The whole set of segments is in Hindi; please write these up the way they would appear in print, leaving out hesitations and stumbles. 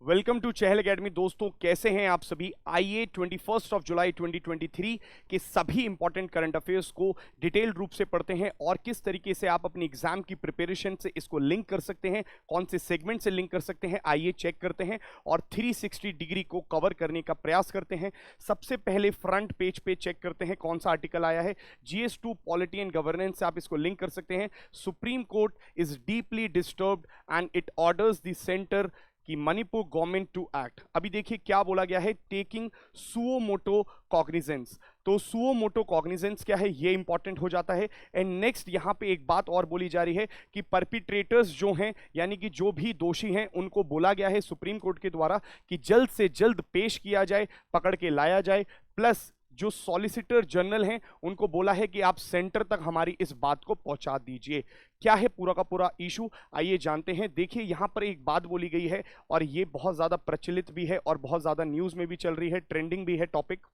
Welcome to Chahal academy. दोस्तों कैसे हैं आप सभी। आइए 21 जुलाई 2023 के सभी इंपॉर्टेंट करंट अफेयर्स को डिटेल रूप से पढ़ते हैं और किस तरीके से आप अपनी एग्जाम की प्रिपरेशन से इसको लिंक कर सकते हैं, कौन से सेगमेंट से लिंक कर सकते हैं, आइए चेक करते हैं और 360 डिग्री को कवर करने का प्रयास करते हैं। सबसे पहले फ्रंट पेज पे चेक करते हैं कौन सा आर्टिकल आया है। GS2 पॉलिटी एंड गवर्नेंस से आप इसको लिंक कर सकते हैं। Supreme court is deeply disturbed and it orders the centre कि मणिपुर गवर्नमेंट टू एक्ट। अभी देखिए क्या बोला गया है, टेकिंग सुओ मोटो कॉग्निजेंस। तो सुओ मोटो कॉग्निजेंस क्या है, ये इंपॉर्टेंट हो जाता है। एंड नेक्स्ट यहां पे एक बात और बोली जा रही है कि परपिट्रेटर्स जो हैं, यानी कि जो भी दोषी हैं, उनको बोला गया है सुप्रीम कोर्ट के द्वारा कि जल्द से जल्द पेश किया जाए, पकड़ के लाया जाए। प्लस जो सॉलिसिटर जनरल हैं उनको बोला है कि आप सेंटर तक हमारी इस बात को पहुंचा दीजिए। क्या है पूरा का पूरा इशू, आइए जानते हैं। देखिए यहां पर एक बात बोली गई है और ये बहुत ज्यादा प्रचलित भी है और बहुत ज्यादा न्यूज में भी चल रही है, ट्रेंडिंग भी है टॉपिक।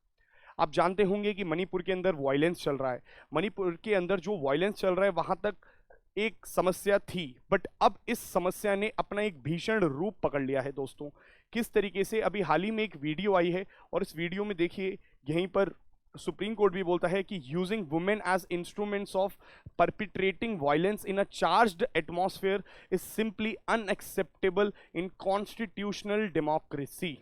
आप जानते होंगे कि मणिपुर के अंदर वायलेंस चल रहा है। मणिपुर के अंदर जो वायलेंस चल रहा है वहां तक एक समस्या थी, बट अब इस समस्या ने अपना एक भीषण रूप पकड़ लिया है। दोस्तों किस तरीके से, अभी हाल ही में एक वीडियो आई है और इस वीडियो में देखिए यहीं पर सुप्रीम कोर्ट भी बोलता है कि using women as instruments of perpetrating violence in a charged atmosphere is simply unacceptable in constitutional democracy.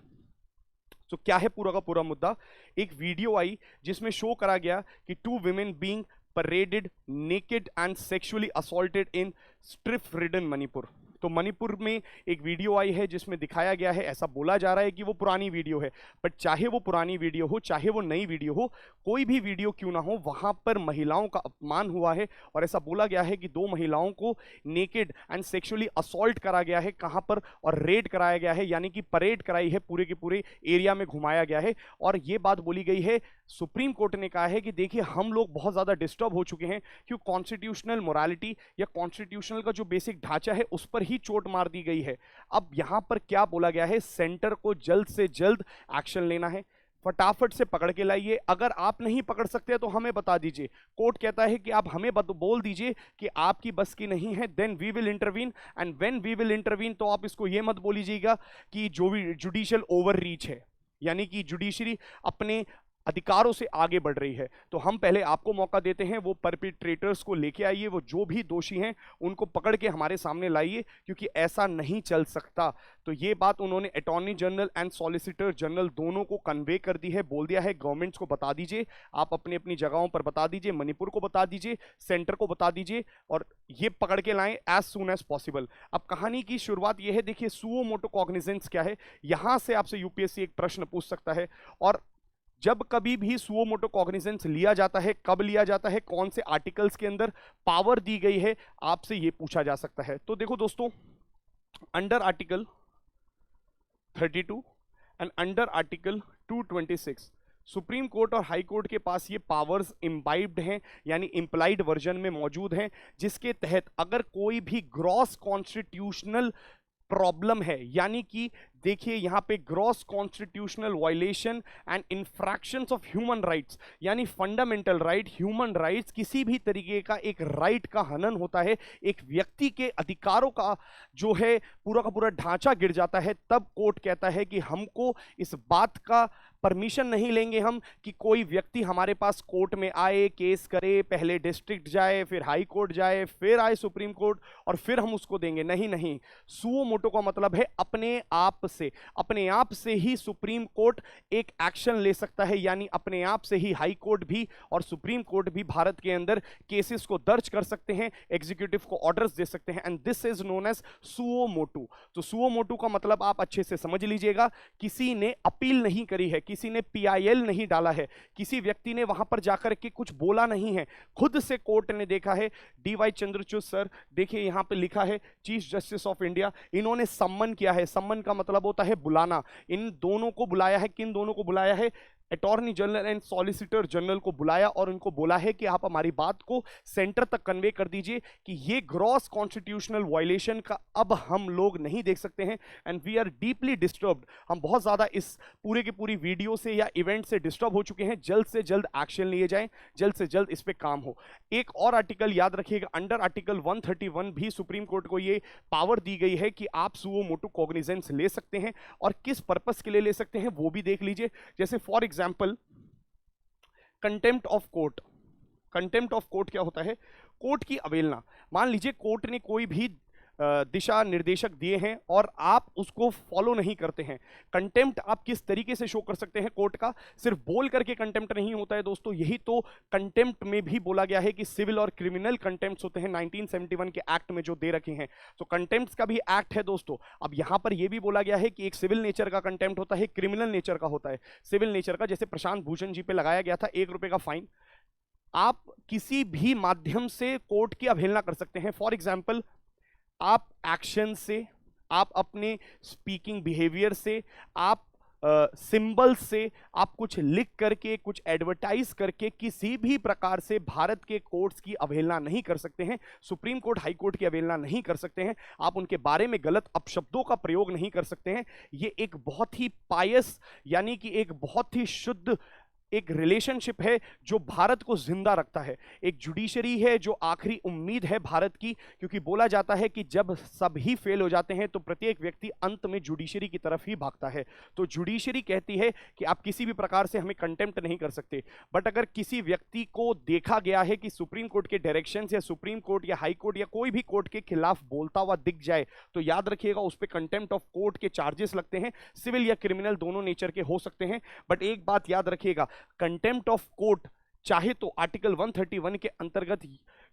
तो क्या है पूरा का पूरा मुद्दा, एक वीडियो आई जिसमें शो करा गया कि 2 women being paraded naked and sexually assaulted in strife-ridden Manipur. तो मणिपुर में एक वीडियो आई है जिसमें दिखाया गया है, ऐसा बोला जा रहा है कि वो पुरानी वीडियो है, बट चाहे वो पुरानी वीडियो हो चाहे वो नई वीडियो हो, कोई भी वीडियो क्यों ना हो, वहां पर महिलाओं का अपमान हुआ है और ऐसा बोला गया है कि 2 महिलाओं को नेकेड एंड सेक्सुअली असॉल्ट करा गया है। कहां पर, और रेड कराया गया है, यानी कि परेड कराई है, पूरे के पूरे एरिया में घुमाया गया है। और ये बात बोली गई है, सुप्रीम कोर्ट ने कहा है कि देखिए हम लोग बहुत ज्यादा डिस्टर्ब हो चुके हैं क्यों कॉन्स्टिट्यूशनल मोरालिटी या कॉन्स्टिट्यूशनल का जो बेसिक ढांचा है उस पर ही चोट मार दी गई है। अब यहां पर क्या बोला गया है, सेंटर को जल्द से जल्द एक्शन लेना है, फटाफट से पकड़ के लाइए। अगर आप नहीं पकड़ सकते तो हमें बता दीजिए। कोर्ट कहता है कि आप हमें बोल दीजिए कि आपकी बस की नहीं है, then we will intervene. And when we will intervene तो आप इसको ये मत बोलीजिएगा कि जो भी जुडिशियल ओवर रीच है, यानी कि जुडिशरी अपने अधिकारों से आगे बढ़ रही है। तो हम पहले आपको मौका देते हैं, वो परपिट्रेटर्स को लेके आइए, वो जो भी दोषी हैं उनको पकड़ के हमारे सामने लाइए, क्योंकि ऐसा नहीं चल सकता। तो ये बात उन्होंने attorney general and solicitor general दोनों को कन्वे कर दी है, बोल दिया है गवर्नमेंट्स को बता दीजिए, आप अपनी अपनी जगहों पर बता दीजिए, मणिपुर को बता दीजिए, सेंटर को बता दीजिए और ये पकड़ के लाएं एज सून एज पॉसिबल। अब कहानी की शुरुआत ये है, देखिए सुओ मोटो कॉग्निजेंस क्या है, यहां से आपसे यूपीएससी एक प्रश्न पूछ सकता है। और जब कभी भी सुओ मोटो कॉग्निजेंस लिया जाता है, कब लिया जाता है, कौन से आर्टिकल्स के अंदर पावर दी गई है, आपसे यह पूछा जा सकता है। तो देखो दोस्तों, under article 32 and under article 226 supreme court और हाई कोर्ट के पास ये पावर्स इम्बाइब्ड हैं, यानी इंप्लाइड वर्जन में मौजूद हैं, जिसके तहत अगर कोई भी ग्रॉस कॉन्स्टिट्यूशनल प्रॉब्लम है, यानी कि देखिए यहां पे gross constitutional violation and infractions of human rights, यानी फंडामेंटल राइट, ह्यूमन राइट्स, किसी भी तरीके का एक राइट का हनन होता है, एक व्यक्ति के अधिकारों का जो है पूरा का पूरा ढांचा गिर जाता है, तब कोर्ट कहता है कि हमको इस बात का परमिशन नहीं लेंगे हम कि कोई व्यक्ति हमारे पास कोर्ट में आए, केस करे, पहले डिस्ट्रिक्ट जाए, फिर हाई कोर्ट जाए, फिर आए सुप्रीम कोर्ट और फिर हम उसको देंगे। नहीं नहीं, सुओ मोटो का मतलब है अपने आप से ही सुप्रीम कोर्ट एक एक्शन ले सकता है, यानी अपने आप से ही हाई कोर्ट भी और सुप्रीम कोर्ट भी भारत के अंदर केसेस को दर्ज कर सकते हैं, एग्जीक्यूटिव को ऑर्डर्स दे सकते हैं, and this is known as suo motu. तो सुओ मोटो का मतलब आप अच्छे से समझ लीजिएगा, किसी ने अपील नहीं करी है, किसी ने पीआईएल नहीं डाला है, किसी व्यक्ति ने वहां पर जाकर के कुछ बोला नहीं है, खुद से कोर्ट ने देखा है। डीवाई चंद्रचूड़ सर, देखिए यहां पे लिखा है चीफ जस्टिस ऑफ इंडिया, इन्होंने सम्मन किया है। सम्मन का मतलब होता है बुलाना। इन दोनों को बुलाया है, किन दोनों को बुलाया है, attorney general and solicitor general को बुलाया और उनको बोला है कि आप हमारी बात को सेंटर तक कन्वे कर दीजिए कि ये ग्रॉस कॉन्स्टिट्यूशनल वायलेशन का अब हम लोग नहीं देख सकते हैं and we are deeply disturbed. हम बहुत ज्यादा इस पूरे की पूरी वीडियो से या इवेंट से डिस्टर्ब हो चुके हैं, जल्द से जल्द एक्शन लिए जाए, जल्द से जल्द इस पे काम हो। एक और आर्टिकल याद रखिएगा, अंडर आर्टिकल 131 भी सुप्रीम कोर्ट को ये पावर दी गई है कि आप सुओ मोटो कॉग्निजेंस ले सकते हैं और किस पर्पस के लिए ले सकते हैं वो भी देख लीजिए। जैसे for example contempt of court. Contempt of court क्या होता है? कोर्ट की अवहेलना। मान लीजिए कोर्ट ने कोई भी दिशा निर्देशक दिए हैं और आप उसको फॉलो नहीं करते हैं। कंटेम्प्ट आप किस तरीके से शो कर सकते हैं कोर्ट का? सिर्फ बोल करके कंटेम्प्ट नहीं होता है दोस्तों, यही तो कंटेम्प्ट में भी बोला गया है कि सिविल और क्रिमिनल कंटेम्प्ट होते हैं 1971 के एक्ट में जो दे रखे हैं। तो कंटेम्प्ट का भी एक्ट है दोस्तों। अब यहां पर यह भी बोला गया है कि एक सिविल नेचर का कंटेम्प्ट होता है, क्रिमिनल नेचर का होता है। सिविल नेचर का जैसे प्रशांत भूषण जी पे लगाया गया था 1 रुपए का फाइन, आप किसी भी माध्यम से कोर्ट की अवहेलना कर सकते हैं। फॉर एग्जाम्पल आप एक्शन से, आप अपने स्पीकिंग बिहेवियर से, आप सिंबल से, आप कुछ लिख करके, कुछ एडवर्टाइज करके किसी भी प्रकार से भारत के कोर्ट्स की अवहेलना नहीं कर सकते हैं। सुप्रीम कोर्ट, हाई कोर्ट की अवहेलना नहीं कर सकते हैं। आप उनके बारे में गलत अपशब्दों का प्रयोग नहीं कर सकते हैं। ये एक बहुत ही पायस यानी कि एक बहुत ही शुद्ध एक रिलेशनशिप है जो भारत को जिंदा रखता है। एक जुडिशरी है जो आखिरी उम्मीद है भारत की, क्योंकि बोला जाता है कि जब सब ही फेल हो जाते हैं तो प्रत्येक व्यक्ति अंत में जुडिशरी की तरफ ही भागता है। तो जुडिशरी कहती है कि आप किसी भी प्रकार से हमें कंटेम्प्ट नहीं कर सकते। बट अगर किसी व्यक्ति को देखा गया है कि सुप्रीम कोर्ट के डायरेक्शन या सुप्रीम कोर्ट या हाई कोर्ट या कोई भी कोर्ट के खिलाफ बोलता हुआ दिख जाए तो याद रखिएगा उस पर कंटेम्प्ट ऑफ कोर्ट के चार्जेस लगते हैं। सिविल या क्रिमिनल दोनों नेचर के हो सकते हैं। बट एक बात याद रखिएगा, कंटेम्प्ट ऑफ कोर्ट चाहे तो आर्टिकल 131 के अंतर्गत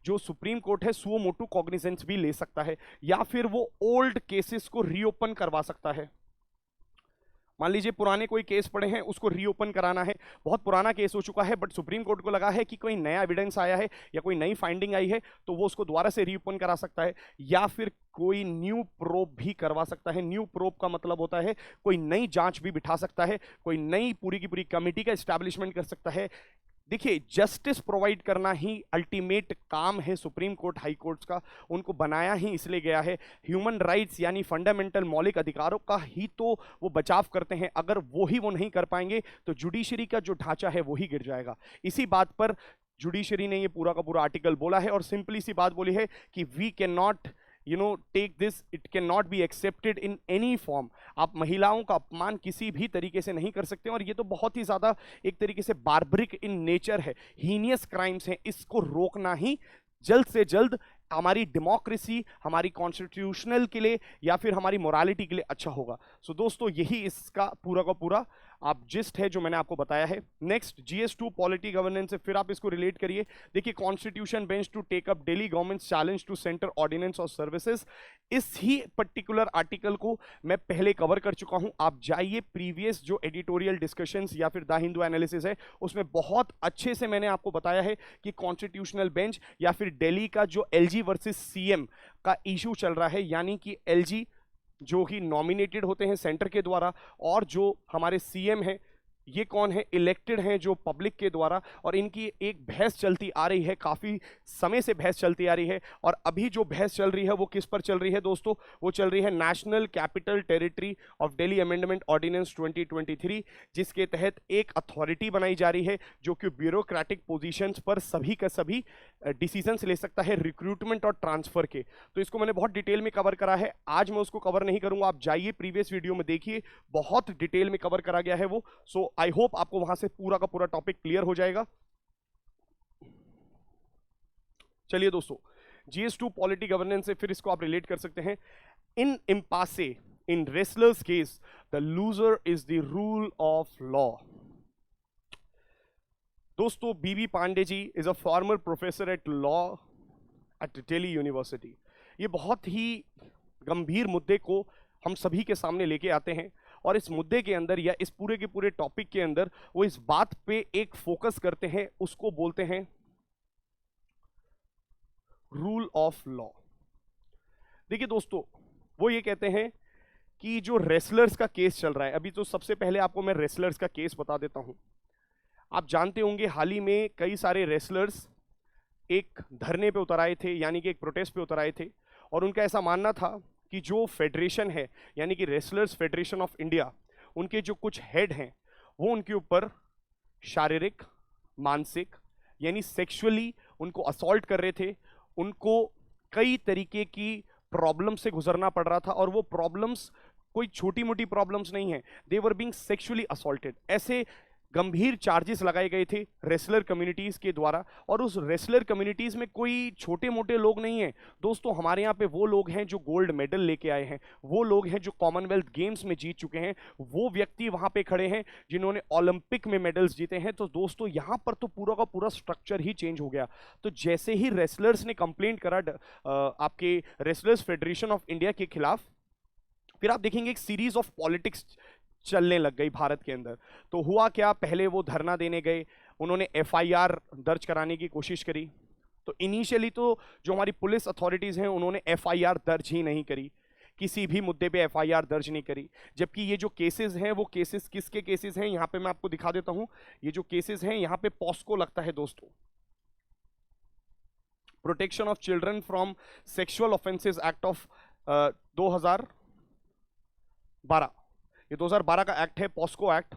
जो सुप्रीम कोर्ट है सुओ मोटो कॉग्निजेंस भी ले सकता है, या फिर वो ओल्ड केसेस को रीओपन करवा सकता है। मान लीजिए पुराने कोई केस पड़े हैं, उसको रीओपन कराना है, बहुत पुराना केस हो चुका है बट सुप्रीम कोर्ट को लगा है कि कोई नया एविडेंस आया है या कोई नई फाइंडिंग आई है तो वो उसको दोबारा से रीओपन करा सकता है, या फिर कोई न्यू प्रोब भी करवा सकता है। न्यू प्रोब का मतलब होता है कोई नई जांच भी बिठा सकता है, कोई नई पूरी की पूरी कमेटी का एस्टैब्लिशमेंट कर सकता है। देखिए, जस्टिस प्रोवाइड करना ही अल्टीमेट काम है सुप्रीम कोर्ट, हाई कोर्ट्स का। उनको बनाया ही इसलिए गया है। ह्यूमन राइट्स यानी फंडामेंटल मौलिक अधिकारों का ही तो वो बचाव करते हैं। अगर वो नहीं कर पाएंगे तो जुडिशरी का जो ढांचा है वो ही गिर जाएगा। इसी बात पर जुडिशरी ने ये पूरा का पूरा आर्टिकल बोला है और सिंपली सी बात बोली है कि we cannot take this, it cannot be accepted in any form। आप महिलाओं का अपमान किसी भी तरीके से नहीं कर सकते, और ये तो बहुत ही ज्यादा एक तरीके से बार्बरिक इन नेचर है, हीनियस क्राइम्स हैं। इसको रोकना ही जल्द से जल्द हमारी डेमोक्रेसी, हमारी कॉन्स्टिट्यूशनल के लिए या फिर हमारी मोरालिटी के लिए अच्छा होगा। सो दोस्तों, यही इसका पूरा का पूरा आप जिस्ट है जो मैंने आपको बताया है। नेक्स्ट GS2 पॉलिटी गवर्नेंस से फिर आप इसको रिलेट करिए। देखिए, constitution bench to take up Delhi government challenge to centre ordinance और सर्विसेज। इस ही पर्टिकुलर आर्टिकल को मैं पहले कवर कर चुका हूं। आप जाइए प्रीवियस जो एडिटोरियल डिस्कशंस या फिर द हिंदू एनालिसिस है उसमें बहुत अच्छे से मैंने आपको बताया है कि कॉन्स्टिट्यूशनल बेंच या फिर दिल्ली का जो LG वर्सेस CM का इशू चल रहा है, यानी कि LG जो कि नॉमिनेटेड होते हैं सेंटर के द्वारा, और जो हमारे CM हैं ये कौन है? इलेक्टेड हैं जो पब्लिक के द्वारा। और इनकी एक बहस चलती आ रही है, काफी समय से बहस चलती आ रही है। और अभी जो बहस चल रही है वो किस पर चल रही है दोस्तों? वो चल रही है national capital territory of Delhi amendment ordinance 2023, जिसके तहत एक अथॉरिटी बनाई जा रही है जो कि ब्यूरोक्रेटिक पोजीशंस पर सभी का सभी डिसीजंस ले सकता है, रिक्रूटमेंट और ट्रांसफर के। तो इसको मैंने बहुत डिटेल में कवर करा है, आज मैं उसको कवर नहीं करूंगा। आप जाइए प्रीवियस वीडियो में देखिए, बहुत डिटेल में कवर करा गया है वो। सो आई होप आपको वहां से पूरा का पूरा टॉपिक क्लियर हो जाएगा। चलिए दोस्तों, GS2 पॉलिटी गवर्नेंस से फिर इसको आप रिलेट कर सकते हैं। In impasse, in wrestlers case, the loser is the rule of law. दोस्तों, BB Pandey ji is a former professor at law at Delhi university. ये बहुत ही गंभीर मुद्दे को हम सभी के सामने लेके आते हैं, और इस मुद्दे के अंदर या इस पूरे के पूरे टॉपिक के अंदर वो इस बात पे एक फोकस करते हैं, उसको बोलते हैं रूल ऑफ लॉ। देखिए दोस्तों, वो ये कहते हैं कि जो रेसलर्स का केस चल रहा है, अभी तो सबसे पहले आपको मैं रेसलर्स का केस बता देता हूं। आप जानते होंगे हाल ही में कई सारे रेसलर्स एक धरने पे उतर आए थे, यानी कि एक प्रोटेस्ट पे उतर आए थे, और उनका ऐसा मानना था कि जो फेडरेशन है, यानी कि रेसलर्स फेडरेशन ऑफ इंडिया, उनके जो कुछ हेड हैं वो उनके ऊपर शारीरिक, मानसिक यानी सेक्सुअली उनको असॉल्ट कर रहे थे। उनको कई तरीके की प्रॉब्लम से गुजरना पड़ रहा था, और वो प्रॉब्लम्स कोई छोटी मोटी प्रॉब्लम्स नहीं है, दे वर बीइंग सेक्सुअली असॉल्टेड। ऐसे गंभीर चार्जेस लगाए गए थे रेसलर कम्युनिटीज के द्वारा, और उस रेसलर कम्युनिटीज में कोई छोटे मोटे लोग नहीं हैं दोस्तों। हमारे यहाँ पे वो लोग हैं जो गोल्ड मेडल लेके आए हैं, वो लोग हैं जो कॉमनवेल्थ गेम्स में जीत चुके हैं, वो व्यक्ति वहां पे खड़े हैं जिन्होंने ओलंपिक में मेडल्स जीते हैं। तो दोस्तों यहाँ पर तो पूरा का पूरा स्ट्रक्चर ही चेंज हो गया। तो जैसे ही रेसलर्स ने कंप्लेंट करा आपके रेसलर्स फेडरेशन ऑफ इंडिया के खिलाफ, फिर आप देखेंगे एक सीरीज ऑफ पॉलिटिक्स चलने लग गई भारत के अंदर। तो हुआ क्या, पहले वो धरना देने गए, उन्होंने एफआईआर दर्ज कराने की कोशिश करी। तो इनिशियली तो जो हमारी पुलिस अथॉरिटीज हैं उन्होंने एफआईआर दर्ज ही नहीं करी, किसी भी मुद्दे पे एफआईआर दर्ज नहीं करी। जबकि ये जो केसेस हैं वो केसेस किसके केसेस हैं, यहां पे मैं आपको दिखा देता हूं। ये जो केसेस हैं यहां पे पॉस्को लगता है दोस्तों, protection of children from sexual offences act of 2012। ये 2012 का एक्ट है, पॉस्को एक्ट।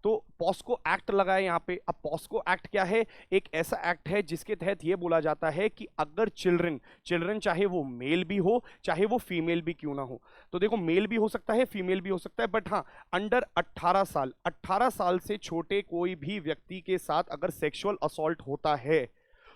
तो पॉस्को एक्ट लगा है यहाँ पे। अब पॉस्को एक्ट क्या है, एक ऐसा एक्ट है जिसके तहत ये बोला जाता है कि अगर चिल्ड्रन चाहे वो मेल भी हो चाहे वो फीमेल भी क्यों ना हो, तो देखो मेल भी हो सकता है फीमेल भी हो सकता है, बट हाँ अंडर 18 साल से छोटे कोई भी व्यक्ति के साथ अगर सेक्सुअल असॉल्ट होता है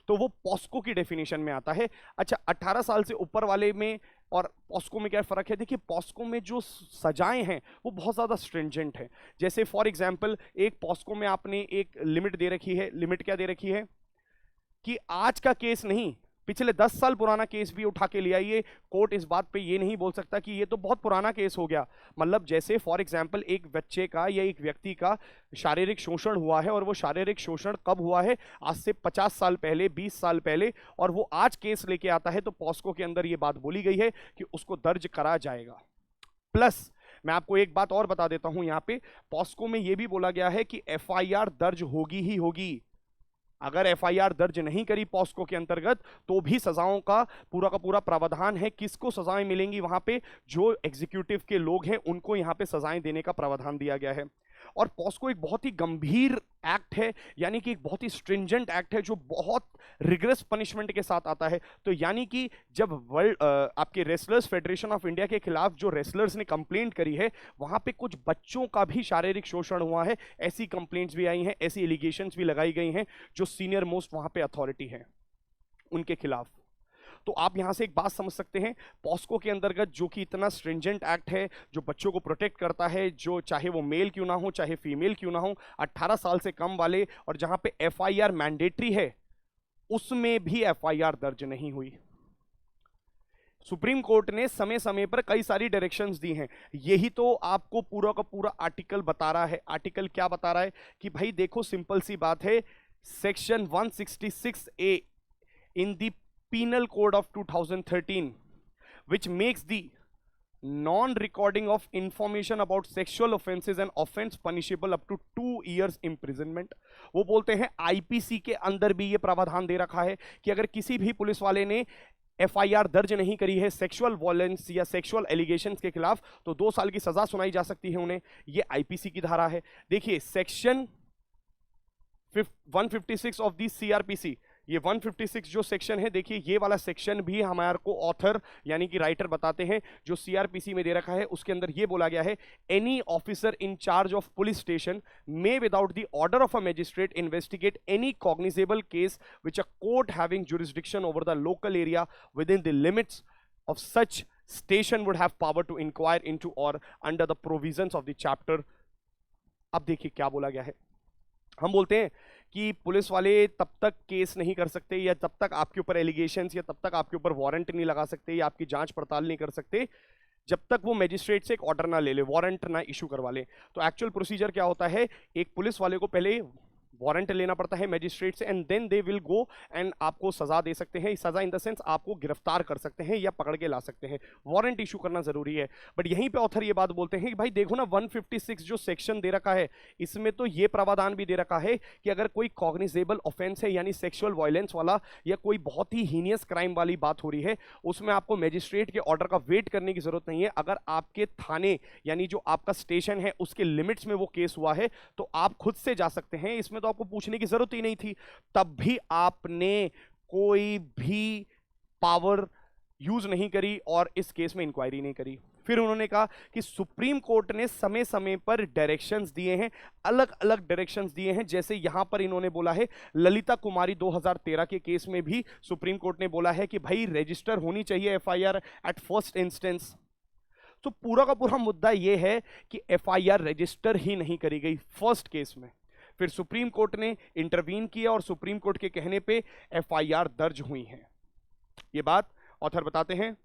तो वो पॉस्को की डेफिनेशन में आता है। अच्छा, 18 साल से ऊपर वाले में और पॉस्को में क्या फर्क है, देखिए पॉस्को में जो सजाएं हैं वो बहुत ज्यादा स्ट्रिंजेंट है। जैसे फॉर एग्जांपल एक पॉस्को में आपने एक लिमिट दे रखी है, लिमिट क्या दे रखी है कि आज का केस नहीं, पिछले 10 साल पुराना केस भी उठा के ले आइए, कोर्ट इस बात पे ये नहीं बोल सकता कि ये तो बहुत पुराना केस हो गया। मतलब जैसे फॉर एग्जांपल एक बच्चे का या एक व्यक्ति का शारीरिक शोषण हुआ है, और वो शारीरिक शोषण कब हुआ है, आज से 50 साल पहले, 20 साल पहले, और वो आज केस लेके आता है, तो पॉस्को के अंदर ये बात बोली गई है कि उसको दर्ज करा जाएगा। प्लस मैं आपको एक बात और बता देता हूं, यहां पे पॉस्को में यह भी बोला गया है कि एफआईआर दर्ज होगी ही होगी। अगर एफआईआर दर्ज नहीं करी पॉस्को के अंतर्गत तो भी सजाओं का पूरा प्रावधान है। किसको सजाएं मिलेंगी वहां पे, जो एग्जीक्यूटिव के लोग हैं उनको यहां पे सजाएं देने का प्रावधान दिया गया है। और पॉस्को एक बहुत ही गंभीर एक्ट है, यानी कि एक बहुत ही स्ट्रिंजेंट एक्ट है जो बहुत रिग्रेस पनिशमेंट के साथ आता है। तो यानी कि जब वर्ल्ड आपके रेसलर्स फेडरेशन ऑफ इंडिया के खिलाफ जो रेसलर्स ने कंप्लेंट करी है, वहां पे कुछ बच्चों का भी शारीरिक शोषण हुआ है, ऐसी कंप्लेंट्स भी आई हैं, ऐसी एलिगेशंस भी लगाई गई हैं जो सीनियर मोस्ट वहां पे अथॉरिटी है उनके खिलाफ। तो आप यहां से एक बात समझ सकते हैं, पॉस्को के अंतर्गत जो कि इतना स्ट्रिंजेंट एक्ट है, जो बच्चों को प्रोटेक्ट करता है, जो चाहे वो मेल क्यों ना हो चाहे फीमेल क्यों ना हो, 18 साल से कम वाले, और जहां पे एफआईआर मैंडेटरी है, उसमें भी एफआईआर दर्ज नहीं हुई। सुप्रीम कोर्ट ने समय समय पर कई सारी डायरेक्शंस दी हैं। यही तो आपको पूरा का पूरा आर्टिकल बता रहा है। आर्टिकल क्या बता रहा है कि भाई देखो, सिंपल सी बात है, section 166A in the Penal Code of 2013, which makes the non-recording of information about sexual offenses and offense punishable up to 2 years imprisonment। वो बोलते हैं आईपीसी के अंदर भी ये प्रावधान दे रखा है कि अगर किसी भी पुलिस वाले ने एफआईआर दर्ज नहीं करी है सेक्सुअल वॉयलेंस या सेक्सुअल एलिगेशंस के खिलाफ, तो 2 साल की सजा सुनाई जा सकती है उन्हें। ये आईपीसी की धारा है। देखिए सेक्शन 156 ऑफ दी सीआरपीसी, ये 156 जो सेक्शन है, देखिए ये वाला सेक्शन भी हमारे को ऑथर यानी कि राइटर बताते हैं जो सीआरपीसी में दे रखा है। उसके अंदर ये बोला गया है, any officer in charge of police station may without the order of a magistrate investigate any cognizable case which a court having jurisdiction over the local area within the limits of such station would have power to inquire into or under the provisions of the chapter. अब देखिए क्या बोला गया है। हम बोलते हैं कि पुलिस वाले तब तक केस नहीं कर सकते, या तब तक आपके ऊपर एलिगेशंस, या तब तक आपके ऊपर वारंट नहीं लगा सकते, या आपकी जांच पड़ताल नहीं कर सकते, जब तक वो मैजिस्ट्रेट से एक ऑर्डर ना ले ले, वारंट ना इशू करवा ले। तो एक्चुअल प्रोसीजर क्या होता है, एक पुलिस वाले को पहले वारंट लेना पड़ता है मैजिस्ट्रेट से, and then they will go and आपको सजा दे सकते हैं। सजा इन द सेंस आपको गिरफ्तार कर सकते हैं या पकड़ के ला सकते हैं। वारंट इशू करना जरूरी है। बट यहीं पे ऑथर ये बात बोलते हैं कि भाई देखो ना 156 जो सेक्शन दे रखा है, इसमें तो ये प्रावधान भी दे रखा है कि अगर कोई कॉग्निजेबल ऑफेंस है यानी सेक्सुअल वायलेंस वाला या कोई बहुत ही हीनियस क्राइम वाली बात हो रही है, उसमें आपको मैजिस्ट्रेट के ऑर्डर का वेट करने की जरूरत नहीं है। अगर आपके थाने यानी जो आपका स्टेशन है उसके लिमिट्स में वो केस हुआ है तो आप खुद से जा सकते हैं। इसमें तो आपको पूछने की जरूरत ही नहीं थी। तब भी आपने कोई भी पावर यूज नहीं करी और इस केस में इंक्वायरी नहीं करी। फिर उन्होंने कहा कि सुप्रीम कोर्ट ने समय समय पर डायरेक्शंस दिए हैं, अलग अलग डायरेक्शंस दिए हैं। जैसे यहां पर इन्होंने बोला है ललिता कुमारी 2013 के केस में भी सुप्रीम कोर्ट ने बोला है कि भाई रजिस्टर होनी चाहिए एफआईआर एट फर्स्ट इंस्टेंस। तो पूरा का पूरा मुद्दा यह है कि एफआईआर रजिस्टर ही नहीं करी गई फर्स्ट केस में। फिर सुप्रीम कोर्ट ने इंटरवीन किया और सुप्रीम कोर्ट के कहने पे एफआईआर दर्ज हुई है। ये बात ऑथर बताते हैं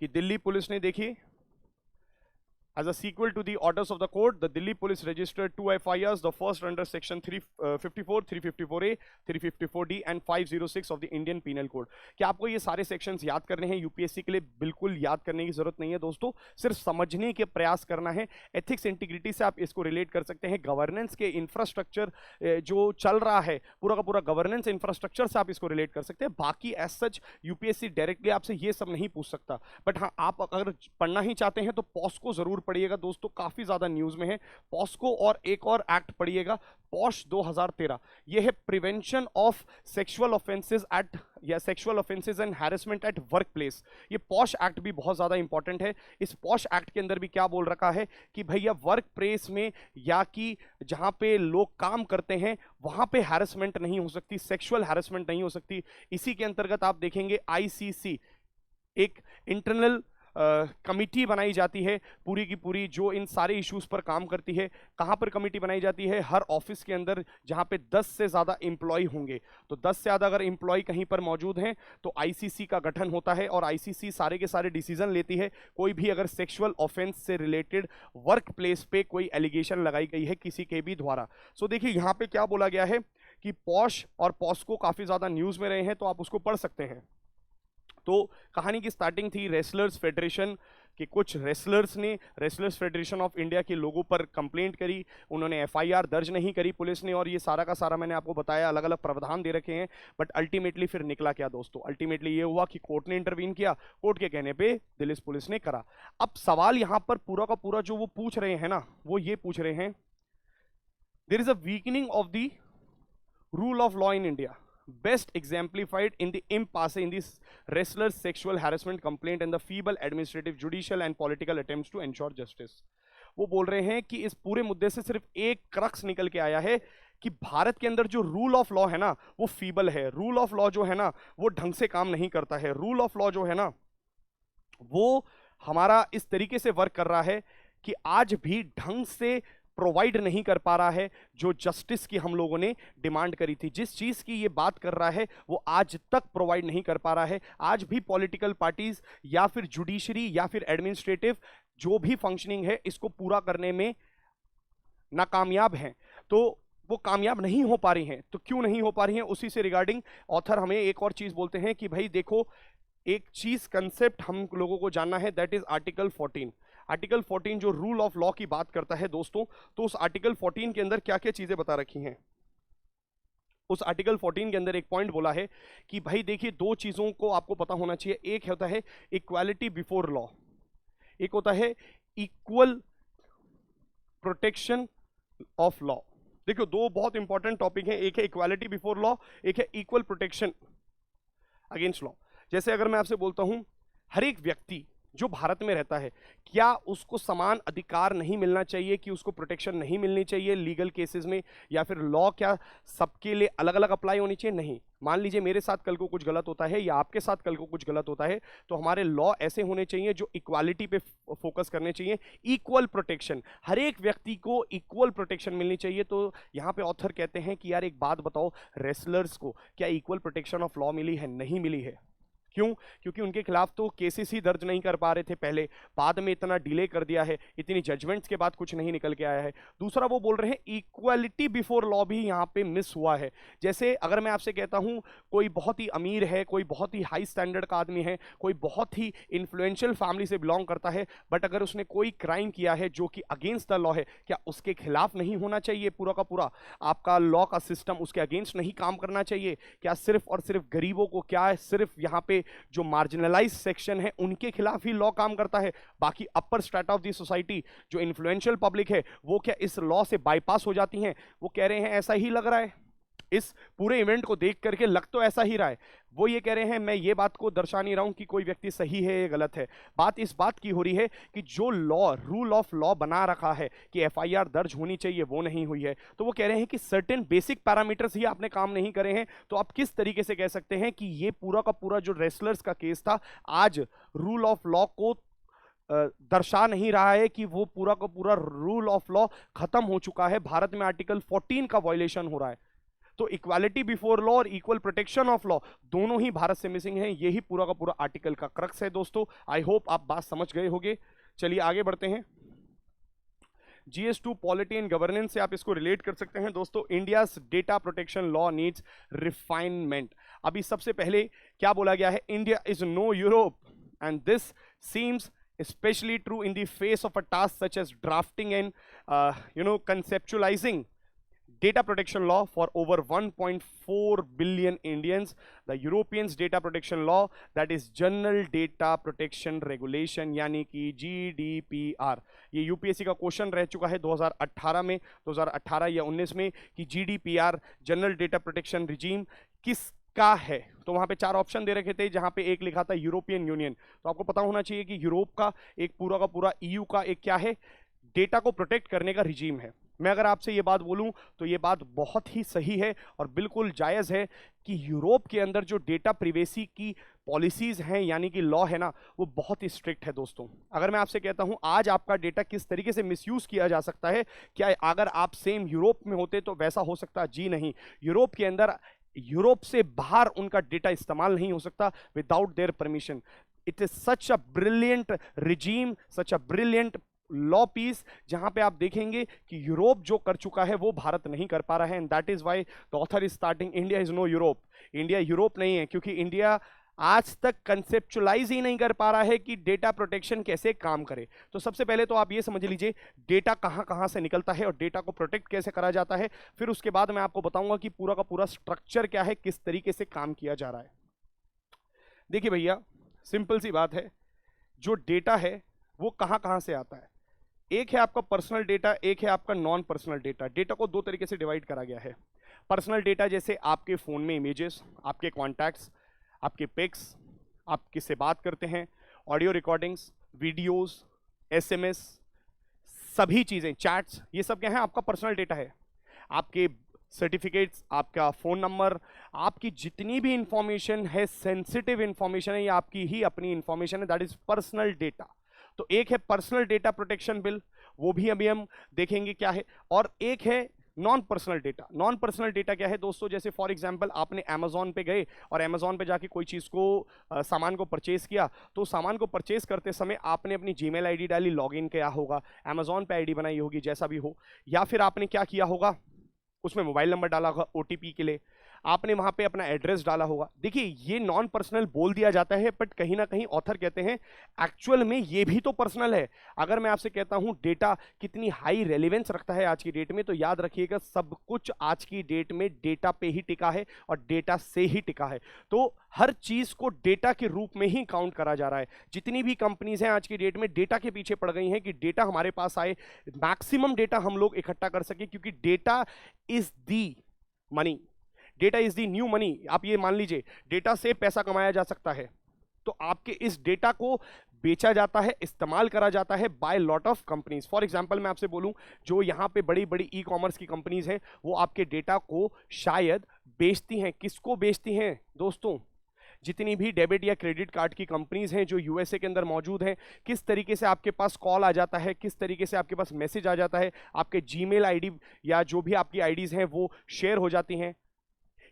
कि दिल्ली पुलिस ने देखी as a sequel to the orders of the court, the Delhi police registered 2 FIRs, the first under section 354, 354A, 354D and 506 of the Indian Penal Code। क्या आपको ये सारे सेक्शंस याद करने हैं? यूपीएससी के लिए बिल्कुल याद करने की जरूरत नहीं है दोस्तों, सिर्फ समझने के प्रयास करना है। एथिक्स इंटीग्रिटी से आप इसको रिलेट कर सकते हैं। गवर्नेंस के इंफ्रास्ट्रक्चर जो चल रहा है, पूरा का पूरा गवर्नेंस इंफ्रास्ट्रक्चर से आप इसको रिलेट कर सकते हैं। बाकी एज सच यूपीएससी डायरेक्टली आपसे ये सब नहीं पूछ सकता। बट हाँ, आप अगर पढ़ना ही चाहते हैं तो पॉस्को जरूर पढ़िएगा दोस्तों, काफी ज्यादा न्यूज में है पॉस्को। और एक और एक्ट पढ़िएगा पॉश 2013, यह है prevention of sexual offences at या sexual offences and harassment at workplace. ये पॉश एक्ट भी बहुत ज्यादा इंपॉर्टेंट है। इस पॉश एक्ट के अंदर भी क्या बोल रखा है कि भैया वर्क प्लेस में या कि जहां पे लोग काम करते हैं वहां पे हैरेसमेंट नहीं हो सकती, सेक्सुअल हैरेसमेंट नहीं हो सकती। इसी के अंतर्गत आप देखेंगे आईसीसी एक इंटरनल कमिटी बनाई जाती है पूरी की पूरी, जो इन सारे इश्यूज पर काम करती है। कहां पर कमिटी बनाई जाती है? हर ऑफिस के अंदर जहां पे 10 से ज्यादा एम्प्लॉय होंगे, तो 10 से ज्यादा अगर एम्प्लॉय कहीं पर मौजूद हैं तो आईसीसी का गठन होता है और आईसीसी सारे के सारे डिसीजन लेती है। कोई भी अगर सेक्सुअल ऑफेंस से रिलेटेड वर्क प्लेस पे कोई एलिगेशन लगाई गई है किसी के भी द्वारा। सो देखिए यहां पे क्या बोला गया है कि पॉश और पॉस्को काफी ज्यादा न्यूज में रहे हैं, तो आप उसको पढ़ सकते हैं। तो कहानी की स्टार्टिंग थी रेसलर्स फेडरेशन के कुछ रेसलर्स ने रेसलर्स फेडरेशन ऑफ इंडिया के लोगों पर कंप्लेंट करी। उन्होंने एफआईआर दर्ज नहीं करी पुलिस ने, और ये सारा का सारा मैंने आपको बताया अलग अलग प्रावधान दे रखे हैं। बट अल्टीमेटली फिर निकला क्या दोस्तों? अल्टीमेटली ये हुआ कि कोर्ट ने इंटरवीन किया, कोर्ट के कहने पे दिल्ली पुलिस ने करा। अब सवाल यहां पर पूरा का पूरा जो वो पूछ रहे हैं ना, वो ये पूछ रहे हैं there is a weakening of the rule of law in India, best exemplified in the impasse in this wrestlers sexual harassment complaint and the feeble administrative judicial and political attempts to ensure justice। वो बोल रहे हैं कि इस पूरे मुद्दे से सिर्फ एक क्रक्स निकल के आया है कि भारत के अंदर जो रूल ऑफ लॉ है ना वो फीबल है। रूल ऑफ लॉ जो है ना वो ढंग से काम नहीं करता है। रूल ऑफ लॉ जो है ना वो हमारा इस तरीके से वर्क कर रहा है कि आज भी ढंग से प्रोवाइड नहीं कर पा रहा है जो जस्टिस की हम लोगों ने डिमांड करी थी। जिस चीज की ये बात कर रहा है वो आज तक प्रोवाइड नहीं कर पा रहा है। आज भी पॉलिटिकल पार्टीज या फिर जुडिशरी या फिर एडमिनिस्ट्रेटिव जो भी फंक्शनिंग है इसको पूरा करने में नाकामयाब हैं। तो वो कामयाब नहीं हो पा रही हैं। तो क्यों नहीं हो पा रही हैं, उसी से रिगार्डिंग ऑथर हमें एक और चीज बोलते हैं कि भाई देखो एक चीज कंसेप्ट हम लोगों को जानना है, दैट इज आर्टिकल 14। आर्टिकल 14 जो रूल ऑफ लॉ की बात करता है दोस्तों, तो उस आर्टिकल 14 के अंदर क्या क्या चीजें बता रखी हैं। उस आर्टिकल 14 के अंदर एक पॉइंट बोला है कि भाई देखिए दो चीजों को आपको पता होना चाहिए। एक होता है इक्वालिटी बिफोर लॉ, एक होता है इक्वल प्रोटेक्शन ऑफ लॉ। देखो दो बहुत इंपॉर्टेंट टॉपिक हैं, एक है इक्वालिटी बिफोर लॉ, एक है इक्वल प्रोटेक्शन अगेंस्ट लॉ। जैसे अगर मैं आपसे बोलता हूं हर एक व्यक्ति जो भारत में रहता है क्या उसको समान अधिकार नहीं मिलना चाहिए, कि उसको प्रोटेक्शन नहीं मिलनी चाहिए लीगल केसेस में, या फिर लॉ क्या सबके लिए अलग अलग अप्लाई होनी चाहिए? नहीं। मान लीजिए मेरे साथ कल को कुछ गलत होता है या आपके साथ कल को कुछ गलत होता है, तो हमारे लॉ ऐसे होने चाहिए जो इक्वालिटी पे फोकस करने चाहिए, इक्वल प्रोटेक्शन, हर एक व्यक्ति को इक्वल प्रोटेक्शन मिलनी चाहिए। तो यहाँ पे ऑथर कहते हैं कि यार एक बात बताओ, रेसलर्स को क्या इक्वल प्रोटेक्शन ऑफ लॉ मिली है? नहीं मिली है। क्यों? क्योंकि उनके खिलाफ तो केसेस ही दर्ज नहीं कर पा रहे थे पहले, बाद में इतना डिले कर दिया है, इतनी जजमेंट्स के बाद कुछ नहीं निकल के आया है। दूसरा वो बोल रहे हैं इक्वालिटी बिफोर लॉ भी यहाँ पे मिस हुआ है। जैसे अगर मैं आपसे कहता हूँ कोई बहुत ही अमीर है, कोई बहुत ही हाई स्टैंडर्ड का आदमी है, कोई बहुत ही इन्फ्लुएंशियल फैमिली से बिलोंग करता है, बट अगर उसने कोई क्राइम किया है जो कि अगेंस्ट द लॉ है, क्या उसके खिलाफ नहीं होना चाहिए पूरा का पूरा? आपका लॉ का सिस्टम उसके अगेंस्ट नहीं काम करना चाहिए क्या? सिर्फ और सिर्फ गरीबों को, क्या है सिर्फ यहाँ पे जो मार्जिनलाइज सेक्शन है उनके खिलाफ ही लॉ काम करता है? बाकी अपर स्ट्रेटा ऑफ द सोसाइटी जो इन्फ्लुएंशियल पब्लिक है वो क्या इस लॉ से बाईपास हो जाती हैं? वो कह रहे हैं ऐसा ही लग रहा है, इस पूरे इवेंट को देख करके लग तो ऐसा ही रहा है। वो ये कह रहे हैं, मैं ये बात को दर्शा नहीं रहा हूं कि कोई व्यक्ति सही है या गलत है, बात इस बात की हो रही है कि जो लॉ, रूल ऑफ लॉ बना रखा है कि एफआईआर दर्ज होनी चाहिए, वो नहीं हुई है। तो वो कह रहे हैं कि सर्टेन बेसिक पैरामीटर्स ही आपने काम नहीं करे हैं, तो आप किस तरीके से कह सकते हैं कि ये पूरा का पूरा जो रेसलर्स का केस था आज रूल ऑफ लॉ को दर्शा नहीं रहा है कि वो पूरा का पूरा रूल ऑफ लॉ खत्म हो चुका है, भारत में आर्टिकल 14 का वायलेशन हो रहा है। तो इक्वालिटी बिफोर लॉ और इक्वल प्रोटेक्शन ऑफ लॉ दोनों ही भारत से मिसिंग है। यही पूरा का पूरा आर्टिकल का क्रक्स है दोस्तों। आई होप आप बात समझ गए होंगे। चलिए आगे बढ़ते हैं। GS2 पॉलिटी एंड गवर्नेंस से आप इसको रिलेट कर सकते हैं दोस्तों। India's data protection law needs refinement. अभी सबसे पहले क्या बोला गया है? India is know Europe and this seems especially true in the face of a task such as drafting and conceptualizing data protection law for over 1.4 billion Indians. The Europeans data protection law, that is General Data Protection Regulation यानी कि GDPR, ये यूपीएससी का क्वेश्चन रह चुका है 2018 में, 2018 या 19 में कि GDPR general data protection regime किस का है। तो वहां पे 4 ऑप्शन दे रखे थे, जहां पे एक लिखा था यूरोपियन यूनियन। तो आपको पता होना चाहिए कि यूरोप का एक पूरा का पूरा EU का एक क्या है, डेटा को प्रोटेक्ट करने का रिजीम है। मैं अगर आपसे ये बात बोलूं तो ये बात बहुत ही सही है और बिल्कुल जायज़ है कि यूरोप के अंदर जो डेटा प्रिवेसी की पॉलिसीज हैं यानी कि लॉ है ना, वो बहुत ही स्ट्रिक्ट है दोस्तों। अगर मैं आपसे कहता हूं आज आपका डेटा किस तरीके से मिसयूज किया जा सकता है, क्या अगर आप सेम यूरोप में होते तो वैसा हो सकता? जी नहीं। यूरोप के अंदर, यूरोप से बाहर उनका डेटा इस्तेमाल नहीं हो सकता without their permission. It is such a brilliant regime, such a brilliant law piece, जहां पे आप देखेंगे कि यूरोप जो कर चुका है वो भारत नहीं कर पा रहा है। And that is why the author is starting India is know Europe. India Europe नहीं है, क्योंकि इंडिया आज तक कंसेप्चुलाइज ही नहीं कर पा रहा है कि डेटा प्रोटेक्शन कैसे काम करे। तो सबसे पहले तो आप ये समझ लीजिए डेटा कहां कहां से निकलता है और डेटा को प्रोटेक्ट कैसे करा जाता है। फिर उसके बाद मैं आपको बताऊंगा कि पूरा का पूरा स्ट्रक्चर क्या है, किस तरीके से काम किया जा रहा है। देखिए भैया, सिंपल सी बात है, जो डेटा है वो कहां कहां से आता है। एक है आपका पर्सनल डेटा, एक है आपका नॉन पर्सनल डेटा। डेटा को 2 तरीके से डिवाइड करा गया है। पर्सनल डेटा जैसे आपके फोन में इमेजेस, आपके कॉन्टैक्ट्स, आपके पिक्स, आप किससे बात करते हैं, ऑडियो रिकॉर्डिंग्स, वीडियोस, SMS, सभी चीजें, चैट्स, ये सब क्या है? आपका पर्सनल डेटा है। आपके सर्टिफिकेट्स, आपका फोन नंबर, आपकी जितनी भी इंफॉर्मेशन है, सेंसिटिव इंफॉर्मेशन है, या आपकी ही अपनी इंफॉर्मेशन है, दैट इज पर्सनल डेटा। तो एक है पर्सनल डेटा प्रोटेक्शन बिल, वो भी अभी हम देखेंगे क्या है। और एक है non personal data. Non personal data क्या है दोस्तों? जैसे फॉर एग्जांपल आपने अमेजोन पे गए और अमेजोन पे जाके कोई चीज़ को, सामान को परचेज किया, तो सामान को परचेज करते समय आपने अपनी जीमेल आईडी डाली, लॉगिन किया होगा, अमेजोन पे आईडी बनाई होगी, जैसा भी हो, या फिर आपने क्या किया होगा, उसमें मोबाइल नंबर डाला होगा OTP के लिए, आपने वहां पे अपना एड्रेस डाला होगा। देखिए ये नॉन पर्सनल बोल दिया जाता है, बट कहीं ना कहीं ऑथर कहते हैं एक्चुअल में ये भी तो पर्सनल है। अगर मैं आपसे कहता हूं डेटा कितनी हाई रेलेवेंस रखता है आज की डेट में, तो याद रखिएगा सब कुछ आज की डेट में डेटा पे ही टिका है और डेटा से ही टिका है। तो हर चीज को डेटा के रूप में ही काउंट करा जा रहा है। जितनी भी कंपनीज हैं आज की डेट में डेटा के पीछे पड़ गई हैं कि डेटा हमारे पास आए, मैक्सिमम डेटा हम लोग इकट्ठा कर सके, क्योंकि data is the money, data is the new money. आप ये मान लीजिए डेटा से पैसा कमाया जा सकता है, तो आपके इस डेटा को बेचा जाता है, इस्तेमाल करा जाता है by lot of companies. For example मैं आपसे बोलूं, जो यहाँ पे बड़ी बड़ी ई-कॉमर्स की कंपनीज हैं, वो आपके डेटा को शायद बेचती हैं। किसको बेचती हैं दोस्तों? जितनी भी डेबिट या क्रेडिट कार्ड की कंपनीज हैं जो यूएसए के अंदर मौजूद हैं, किस तरीके से आपके पास कॉल आ जाता है, किस तरीके से आपके पास मैसेज आ जाता है, आपके जीमेल आईडी या जो भी आपकी आईडीज हैं वो शेयर हो जाती हैं,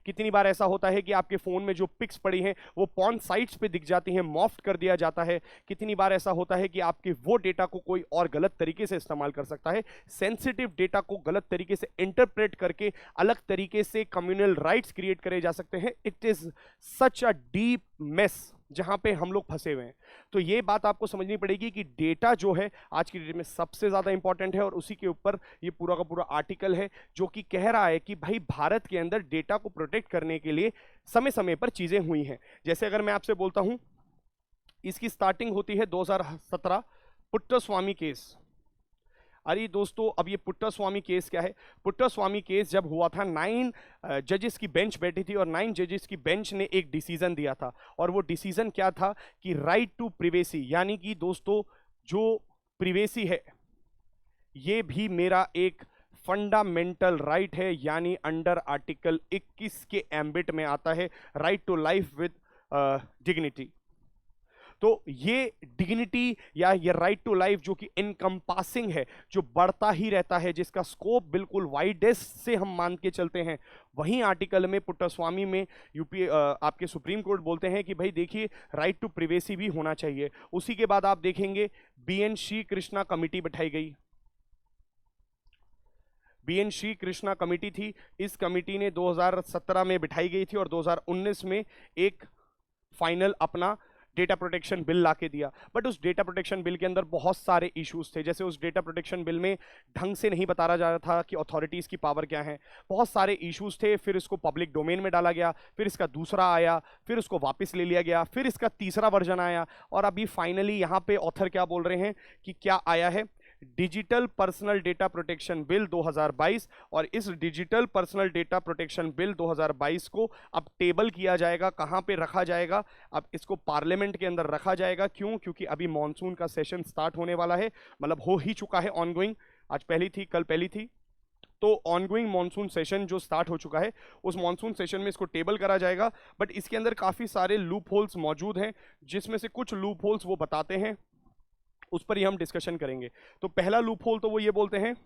कितनी बार ऐसा होता है कि आपके फोन में जो पिक्स पड़ी हैं वो पॉर्न साइट्स पे दिख जाती हैं, मॉफ्ट कर दिया जाता है। कितनी बार ऐसा होता है कि आपके वो डेटा को कोई और गलत तरीके से इस्तेमाल कर सकता है। सेंसिटिव डेटा को गलत तरीके से इंटरप्रेट करके अलग तरीके से कम्युनल राइट्स क्रिएट करे जा सकते हैं। It is such a deep mess जहां पे हम लोग फंसे हुए हैं। तो ये बात आपको समझनी पड़ेगी कि डेटा जो है आज की डेट में सबसे ज्यादा इंपॉर्टेंट है, और उसी के ऊपर ये पूरा का पूरा आर्टिकल है जो कि कह रहा है कि भाई भारत के अंदर डेटा को प्रोटेक्ट करने के लिए समय समय पर चीजें हुई हैं। जैसे अगर मैं आपसे बोलता हूं, इसकी स्टार्टिंग होती है 2017 पुट्टास्वामी केस। अरे दोस्तों, अब ये पुट्टास्वामी केस क्या है? पुट्टास्वामी केस जब हुआ था, 9 जजेस की बेंच बैठी थी और 9 जजेस की बेंच ने एक डिसीजन दिया था, और वो डिसीजन क्या था कि राइट टू प्रिवेसी, यानी कि दोस्तों जो प्रिवेसी है ये भी मेरा एक फंडामेंटल राइट है, यानी अंडर आर्टिकल 21 के एम्बिट में आता है, right to life with dignity. तो ये डिग्निटी या ये राइट टू लाइफ जो कि इनकम्पासिंग है, जो बढ़ता ही रहता है, जिसका स्कोप बिल्कुल वाइडेस्ट से हम मान के चलते हैं, वहीं आर्टिकल में पुट्टास्वामी में यूपी आपके सुप्रीम कोर्ट बोलते हैं कि भाई देखिए राइट टू प्रिवेसी भी होना चाहिए। उसी के बाद आप देखेंगे BN श्री कृष्णा कमिटी बैठाई गई। BN श्री कृष्णा कमिटी थी, इस कमिटी ने 2017 में बिठाई गई थी और 2019 में एक फाइनल अपना डेटा प्रोटेक्शन बिल लाके दिया। बट उस डेटा प्रोटेक्शन बिल के अंदर बहुत सारे इश्यूज थे। जैसे उस डेटा प्रोटेक्शन बिल में ढंग से नहीं बताया जा रहा था कि अथॉरिटीज की पावर क्या है, बहुत सारे इश्यूज थे। फिर इसको पब्लिक डोमेन में डाला गया, फिर इसका दूसरा आया, फिर उसको वापस ले लिया गया, फिर इसका तीसरा वर्जन आया, और अभी फाइनली यहाँ पे ऑथर क्या बोल रहे हैं कि क्या आया है, digital personal data protection bill 2022। और इस digital personal data protection bill 2022 को अब टेबल किया जाएगा। कहां पे रखा जाएगा? अब इसको पार्लियामेंट के अंदर रखा जाएगा। क्यों? क्योंकि अभी मॉनसून का सेशन स्टार्ट होने वाला है, मतलब हो ही चुका है, ऑनगोइंग। आज पहली थी, कल पहली थी, तो ऑनगोइंग मॉनसून सेशन जो स्टार्ट हो चुका है, उस मॉनसून सेशन में इसको टेबल करा जाएगा। बट इसके अंदर काफी सारे लूप होल्स मौजूद हैं, जिसमें से कुछ लूप होल्स वो बताते हैं, उस पर ही हम डिस्कशन करेंगे। तो पहला लूप होल तो वो ये बोलते हैं,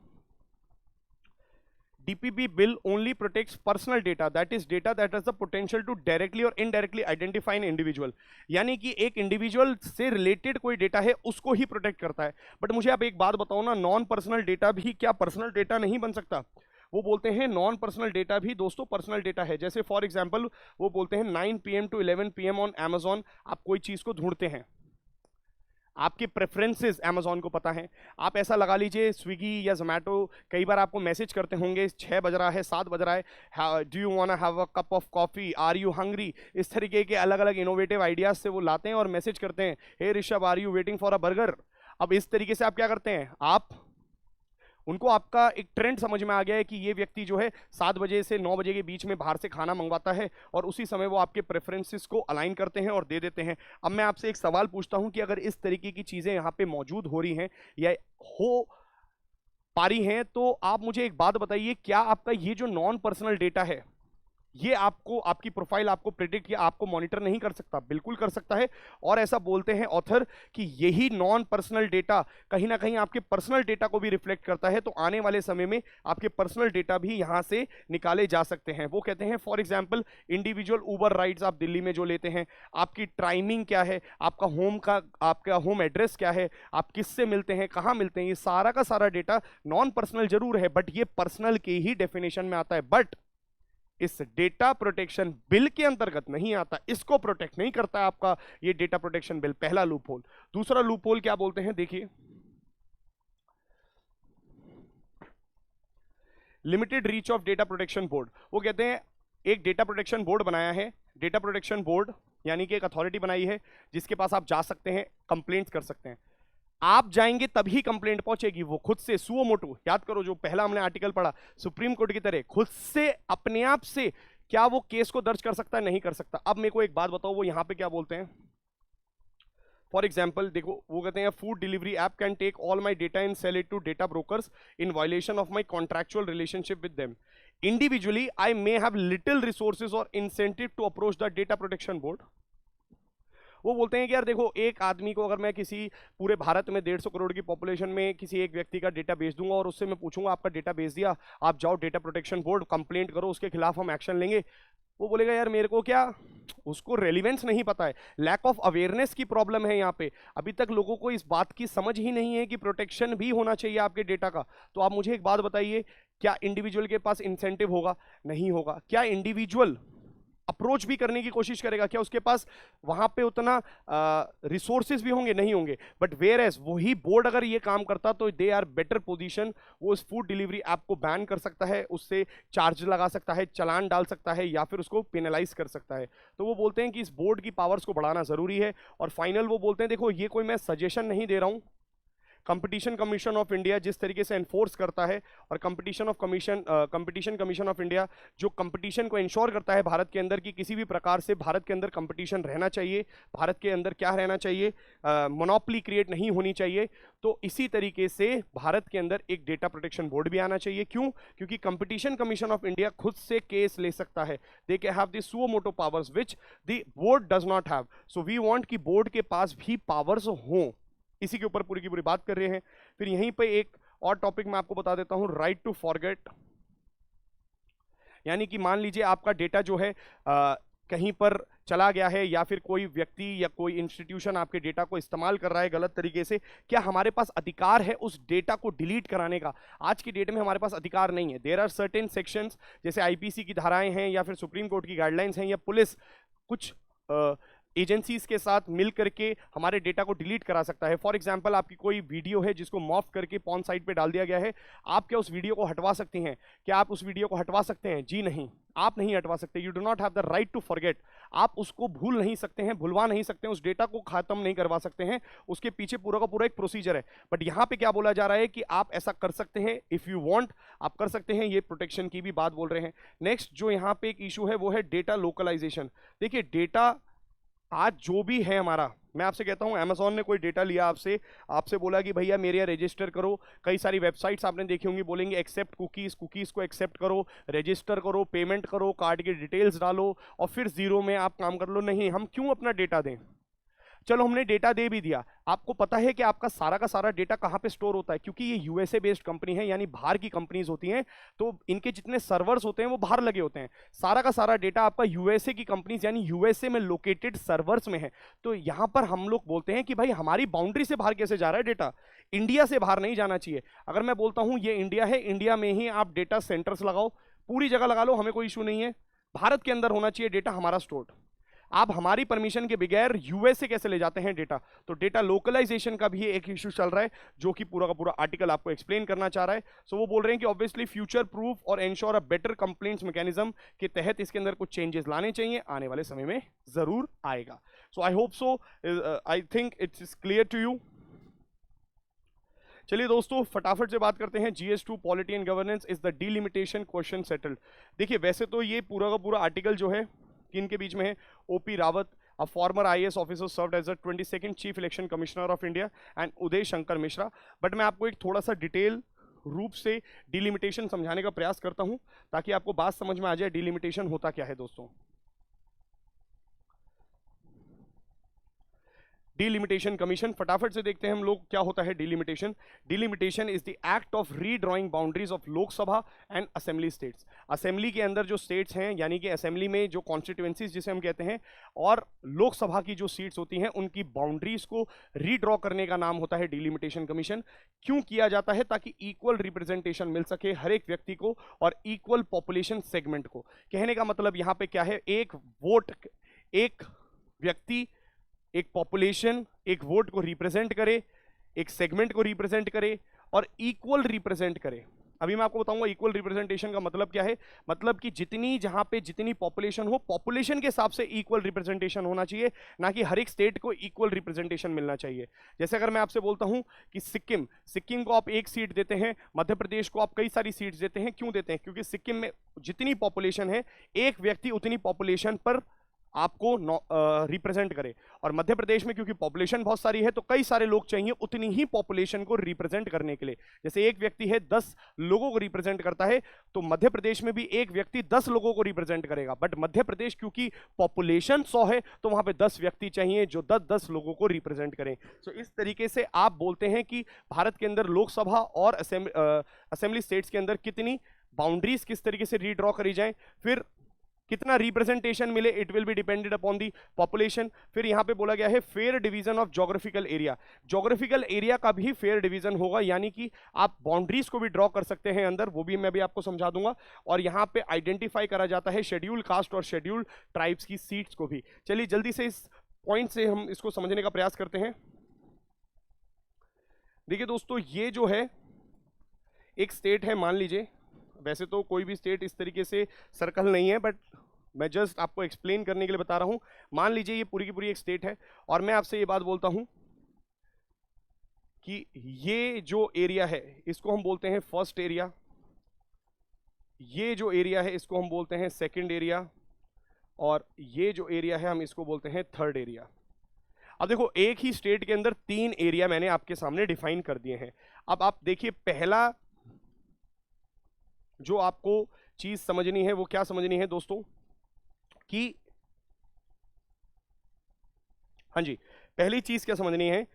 DPP bill only protects personal data, that is data that has the potential to directly or indirectly identify an individual। यानी कि एक इंडिविजुअल से रिलेटेड कोई डेटा है उसको ही प्रोटेक्ट करता है। बट मुझे आप एक बात बताओ ना, नॉन पर्सनल डेटा भी क्या पर्सनल डेटा नहीं बन सकता? वो बोलते हैं नॉन पर्सनल डेटा भी दोस्तों पर्सनल डेटा है। जैसे फॉर एग्जांपल वो बोलते हैं 9 PM to 11 PM on Amazon आप कोई चीज को ढूंढते हैं, आपके प्रेफरेंसेस अमेजॉन को पता है। आप ऐसा लगा लीजिए स्विगी या जोमेटो कई बार आपको मैसेज करते होंगे, 6 बज रहा है, 7 बज रहा है, do you want have a cup of coffee, are you hungry, इस तरीके के अलग अलग इनोवेटिव आइडियाज से वो लाते हैं और मैसेज करते हैं, hey Rishabh are you waiting for a burger. अब इस तरीके से आप क्या करते हैं, आप उनको आपका एक ट्रेंड समझ में आ गया है कि ये व्यक्ति जो है 7 बजे से 9 बजे के बीच में बाहर से खाना मंगवाता है, और उसी समय वो आपके प्रेफरेंसेस को अलाइन करते हैं और दे देते हैं। अब मैं आपसे एक सवाल पूछता हूं कि अगर इस तरीके की चीजें यहाँ पे मौजूद हो रही हैं या हो पा रही हैं, तो आप मुझे एक बात बताइए, क्या आपका ये जो नॉन पर्सनल डेटा है ये आपको, आपकी प्रोफाइल आपको प्रेडिक्ट या आपको मॉनिटर नहीं कर सकता? बिल्कुल कर सकता है। और ऐसा बोलते हैं ऑथर कि यही नॉन पर्सनल डेटा कहीं ना कहीं आपके पर्सनल डेटा को भी रिफ्लेक्ट करता है। तो आने वाले समय में आपके पर्सनल डेटा भी यहां से निकाले जा सकते हैं। वो कहते हैं for example individual Uber rides आप दिल्ली में जो लेते हैं, आपकी टाइमिंग क्या है, आपका होम एड्रेस क्या है, आप किससे मिलते हैं, कहां मिलते हैं, ये सारा का सारा डेटा नॉन पर्सनल जरूर है बट ये पर्सनल के ही डेफिनेशन में आता है, बट इस डेटा प्रोटेक्शन बिल के अंतर्गत नहीं आता, इसको प्रोटेक्ट नहीं करता है आपका ये डेटा प्रोटेक्शन बिल। पहला लूप होल। दूसरा लूप होल क्या बोलते हैं, देखिए, limited reach of data protection board. वो कहते हैं एक डेटा प्रोटेक्शन बोर्ड बनाया है, डेटा प्रोटेक्शन बोर्ड यानी कि एक अथॉरिटी बनाई है जिसके पास आप जा सकते हैं, कंप्लेंट्स कर सकते हैं। आप जाएंगे तभी कंप्लेंट पहुंचेगी, वो खुद से सुओ मोटो, याद करो जो पहला हमने आर्टिकल पढ़ा, सुप्रीम कोर्ट की तरह खुद से अपने आप से क्या वो केस को दर्ज कर सकता है? नहीं कर सकता। अब मेरे को एक बात बताओ, वो यहां पे क्या बोलते हैं, फॉर एग्जाम्पल देखो, वो कहते हैं food delivery app can take all my data and sell it to data brokers in violation of my contractual relationship with them. Individually I may have little resources or incentive to approach the data protection board. वो बोलते हैं कि यार देखो, एक आदमी को अगर मैं किसी पूरे भारत में 150 करोड़ की पॉपुलेशन में किसी एक व्यक्ति का डेटा बेच दूंगा और उससे मैं पूछूंगा आपका डेटा बेच दिया, आप जाओ डेटा प्रोटेक्शन बोर्ड कंप्लेंट करो, उसके खिलाफ हम एक्शन लेंगे, वो बोलेगा यार मेरे को क्या, उसको रेलिवेंस नहीं पता है, लैक ऑफ अवेयरनेस की प्रॉब्लम है यहाँ पे। अभी तक लोगों को इस बात की समझ ही नहीं है कि प्रोटेक्शन भी होना चाहिए आपके डेटा का। तो आप मुझे एक बात बताइए, क्या इंडिविजुअल के पास इंसेंटिव होगा? नहीं होगा। क्या इंडिविजुअल अप्रोच भी करने की कोशिश करेगा? क्या उसके पास वहां पे उतना रिसोर्सेज भी होंगे? नहीं होंगे। बट वेयर एज वही बोर्ड अगर ये काम करता तो दे आर बेटर पोजीशन, वो इस फूड डिलीवरी ऐप को बैन कर सकता है, उससे चार्ज लगा सकता है, चालान डाल सकता है, या फिर उसको पेनलाइज कर सकता है। तो वो बोलते हैं कि इस बोर्ड की पावर्स को बढ़ाना जरूरी है। और फाइनल वो बोलते हैं, देखो ये कोई मैं सजेशन नहीं दे रहा हूं, कंपटीशन कमीशन ऑफ इंडिया जिस तरीके से एनफोर्स करता है, और कंपटीशन कमीशन ऑफ इंडिया जो कंपटीशन को इंश्योर करता है भारत के अंदर कि किसी भी प्रकार से भारत के अंदर कंपटीशन रहना चाहिए, भारत के अंदर क्या रहना चाहिए, मोनोपोली क्रिएट नहीं होनी चाहिए। तो इसी तरीके से भारत के अंदर एक डेटा प्रोटेक्शन बोर्ड भी आना चाहिए। क्यों? क्योंकि कंपटीशन कमीशन ऑफ इंडिया खुद से केस ले सकता है, they can have the suo motu powers which the board does not have. So we want कि बोर्ड के पास भी पावर्स हों, इसी के ऊपर पूरी की पूरी बात कर रहे हैं। फिर यहीं पे एक और टॉपिक मैं आपको बता देता हूं, राइट टू फॉरगेट। यानी कि मान लीजिए आपका डेटा जो है कहीं पर चला गया है, या फिर कोई व्यक्ति या कोई इंस्टीट्यूशन आपके डेटा को इस्तेमाल कर रहा है गलत तरीके से, क्या हमारे पास अधिकार है उस डेटा को डिलीट कराने का? आज की डेट में हमारे पास अधिकार नहीं है। देयर आर सर्टेन सेक्शंस, जैसे आईपीसी की धाराएं हैं, या फिर सुप्रीम कोर्ट की गाइडलाइंस हैं, या पुलिस कुछ एजेंसीज के साथ मिल करके हमारे डेटा को डिलीट करा सकता है। फॉर एग्जांपल, आपकी कोई वीडियो है जिसको मॉर्फ करके पॉर्न साइट पे डाल दिया गया है, आप क्या उस वीडियो को हटवा सकती हैं? क्या आप उस वीडियो को हटवा सकते हैं? जी नहीं, आप नहीं हटवा सकते। You do not have the right to forget. आप उसको भूल नहीं सकते हैं, भुलवा नहीं सकते हैं, उस डेटा को खत्म नहीं करवा सकते हैं, उसके पीछे पूरा का पूरा एक प्रोसीजर है। बट यहां पे क्या बोला जा रहा है कि आप ऐसा कर सकते हैं, इफ यू वांट आप कर सकते हैं। ये प्रोटेक्शन की भी बात बोल रहे हैं। नेक्स्ट जो यहां पे एक इशू है वो है डेटा लोकलाइजेशन। देखिए डेटा आज जो भी है हमारा, मैं आपसे कहता हूं अमेजोन ने कोई डेटा लिया आपसे, आपसे बोला कि भैया मेरे यहाँ रजिस्टर करो। कई सारी वेबसाइट्स आपने देखी होंगी, बोलेंगे एक्सेप्ट कुकीज, कुकीज को एक्सेप्ट करो, रजिस्टर करो, पेमेंट करो, कार्ड की डिटेल्स डालो, और फिर जीरो में आप काम कर लो। नहीं, हम क्यों अपना डेटा दें? चलो हमने डेटा दे भी दिया, आपको पता है कि आपका सारा का सारा डेटा कहां पे स्टोर होता है? क्योंकि ये यूएसए बेस्ड कंपनी है, यानी बाहर की कंपनीज होती हैं, तो इनके जितने सर्वर्स होते हैं वो बाहर लगे होते हैं। सारा का सारा डेटा आपका यूएसए की कंपनीज यानी यूएसए में लोकेटेड सर्वर्स में है। तो यहां पर हम लोग बोलते हैं कि भाई हमारी बाउंड्री से बाहर कैसे जा रहा है डेटा? इंडिया से बाहर नहीं जाना चाहिए। अगर मैं बोलता हूं ये इंडिया है, इंडिया में ही आप डेटा सेंटर्स लगाओ, पूरी जगह लगा लो, हमें कोई इशू नहीं है। भारत के अंदर होना चाहिए डेटा हमारा स्टोर्ड। आप हमारी परमिशन के बगैर यूएसए कैसे ले जाते हैं डेटा? तो डेटा लोकलाइजेशन का भी एक इशू चल रहा है, जो कि पूरा का पूरा आर्टिकल आपको एक्सप्लेन करना चाह रहा है। सो वो बोल रहे हैं कि ऑब्वियसली फ्यूचर प्रूफ और ensure a better complaints mechanism के तहत इसके अंदर कुछ चेंजेस लाने चाहिए, आने वाले समय में जरूर आएगा। So I hope so, I think it's clear to you. चलिए दोस्तों फटाफट से बात करते हैं। GS2 polity and governance is the delimitation question settled. देखिए वैसे तो ये पूरा का पूरा आर्टिकल जो है किन के बीच में है? OP Rawat, a former IAS officer served as the 22nd Chief Election Commissioner of India, and Uday Shankar Mishra. But मैं आपको एक थोड़ा सा डिटेल रूप से डिलिमिटेशन समझाने का प्रयास करता हूं, ताकि आपको बात समझ में आ जाए डिलिमिटेशन होता क्या है दोस्तों। डिलिमिटेशन कमीशन, फटाफट से देखते हैं हम लोग क्या होता है delimitation. Delimitation is the act of redrawing boundaries of Lok Sabha and assembly states. Assembly के अंदर जो स्टेट्स हैं, यानी कि असेंबली में जो कॉन्स्टिट्यूएंसीज जिसे हम कहते हैं, और लोकसभा की जो सीट्स होती हैं, उनकी बाउंड्रीज को रीड्रॉ करने का नाम होता है डिलिमिटेशन कमीशन। क्यों किया जाता है? ताकि इक्वल रिप्रेजेंटेशन मिल सके हर एक व्यक्ति को और इक्वल पॉपुलेशन सेगमेंट को। कहने का मतलब यहां पे क्या है? एक वोट, एक व्यक्ति, एक पॉपुलेशन एक वोट को रिप्रेजेंट करे, एक सेगमेंट को रिप्रेजेंट करे, और इक्वल रिप्रेजेंट करे। अभी मैं आपको बताऊंगा इक्वल रिप्रेजेंटेशन का मतलब क्या है। मतलब कि जितनी जहां पे जितनी पॉपुलेशन हो, पॉपुलेशन के हिसाब से इक्वल रिप्रेजेंटेशन होना चाहिए, ना कि हर एक स्टेट को इक्वल रिप्रेजेंटेशन मिलना चाहिए। जैसे अगर मैं आपसे बोलता हूं कि सिक्किम को आप एक सीट देते हैं, मध्य प्रदेश को आप कई सारी सीट्स देते हैं। क्यों देते हैं? क्योंकि सिक्किम में जितनी पॉपुलेशन है, एक व्यक्ति उतनी पॉपुलेशन पर आपको रिप्रेजेंट करे, और मध्य प्रदेश में क्योंकि पॉपुलेशन बहुत सारी है तो कई सारे लोग चाहिए उतनी ही पॉपुलेशन को रिप्रेजेंट करने के लिए। जैसे एक व्यक्ति है 10 लोगों को रिप्रेजेंट करता है, तो मध्य प्रदेश में भी एक व्यक्ति 10 लोगों को रिप्रेजेंट करेगा। बट मध्य प्रदेश क्योंकि पॉपुलेशन 100 है, तो वहां पे 10 व्यक्ति चाहिए जो 10-10 लोगों को रिप्रेजेंट करें। तो इस तरीके से आप बोलते हैं कि भारत के अंदर लोकसभा और असेंबली स्टेट्स के अंदर कितनी बाउंड्रीज किस तरीके से रीड्रॉ करी जाए। फिर कितना रिप्रेजेंटेशन मिले, it will be depended upon the population. फिर यहाँ पे बोला गया है fair division of geographical area, geographical area का भी फेयर डिवीजन होगा, यानी कि आप बाउंड्रीज को भी ड्रॉ कर सकते हैं अंदर, वो भी मैं भी आपको समझा दूंगा। और यहाँ पे आइडेंटिफाई करा जाता है शेड्यूल कास्ट और शेड्यूल ट्राइब्स की सीट्स को भी। चलिए जल्दी से इस पॉइंट से हम इसको समझने का प्रयास करते हैं। देखिए दोस्तों, ये जो है एक स्टेट है, मान लीजिए, वैसे तो कोई भी स्टेट इस तरीके से सर्कल नहीं है, बट मैं जस्ट आपको एक्सप्लेन करने के लिए बता रहा हूं। मान लीजिए ये पूरी की पूरी एक स्टेट है और मैं आपसे ये बात बोलता हूं कि ये जो एरिया है इसको हम बोलते हैं फर्स्ट एरिया, ये जो एरिया है इसको हम बोलते हैं सेकंड एरिया, और ये जो एरिया है हम इसको बोलते हैं थर्ड एरिया। अब देखो, एक ही स्टेट के अंदर 3 एरिया मैंने आपके सामने डिफाइन कर दिए हैं। अब आप देखिए, पहला जो आपको चीज समझनी है वो क्या समझनी है दोस्तों, कि हाँ जी, पहली चीज क्या समझनी है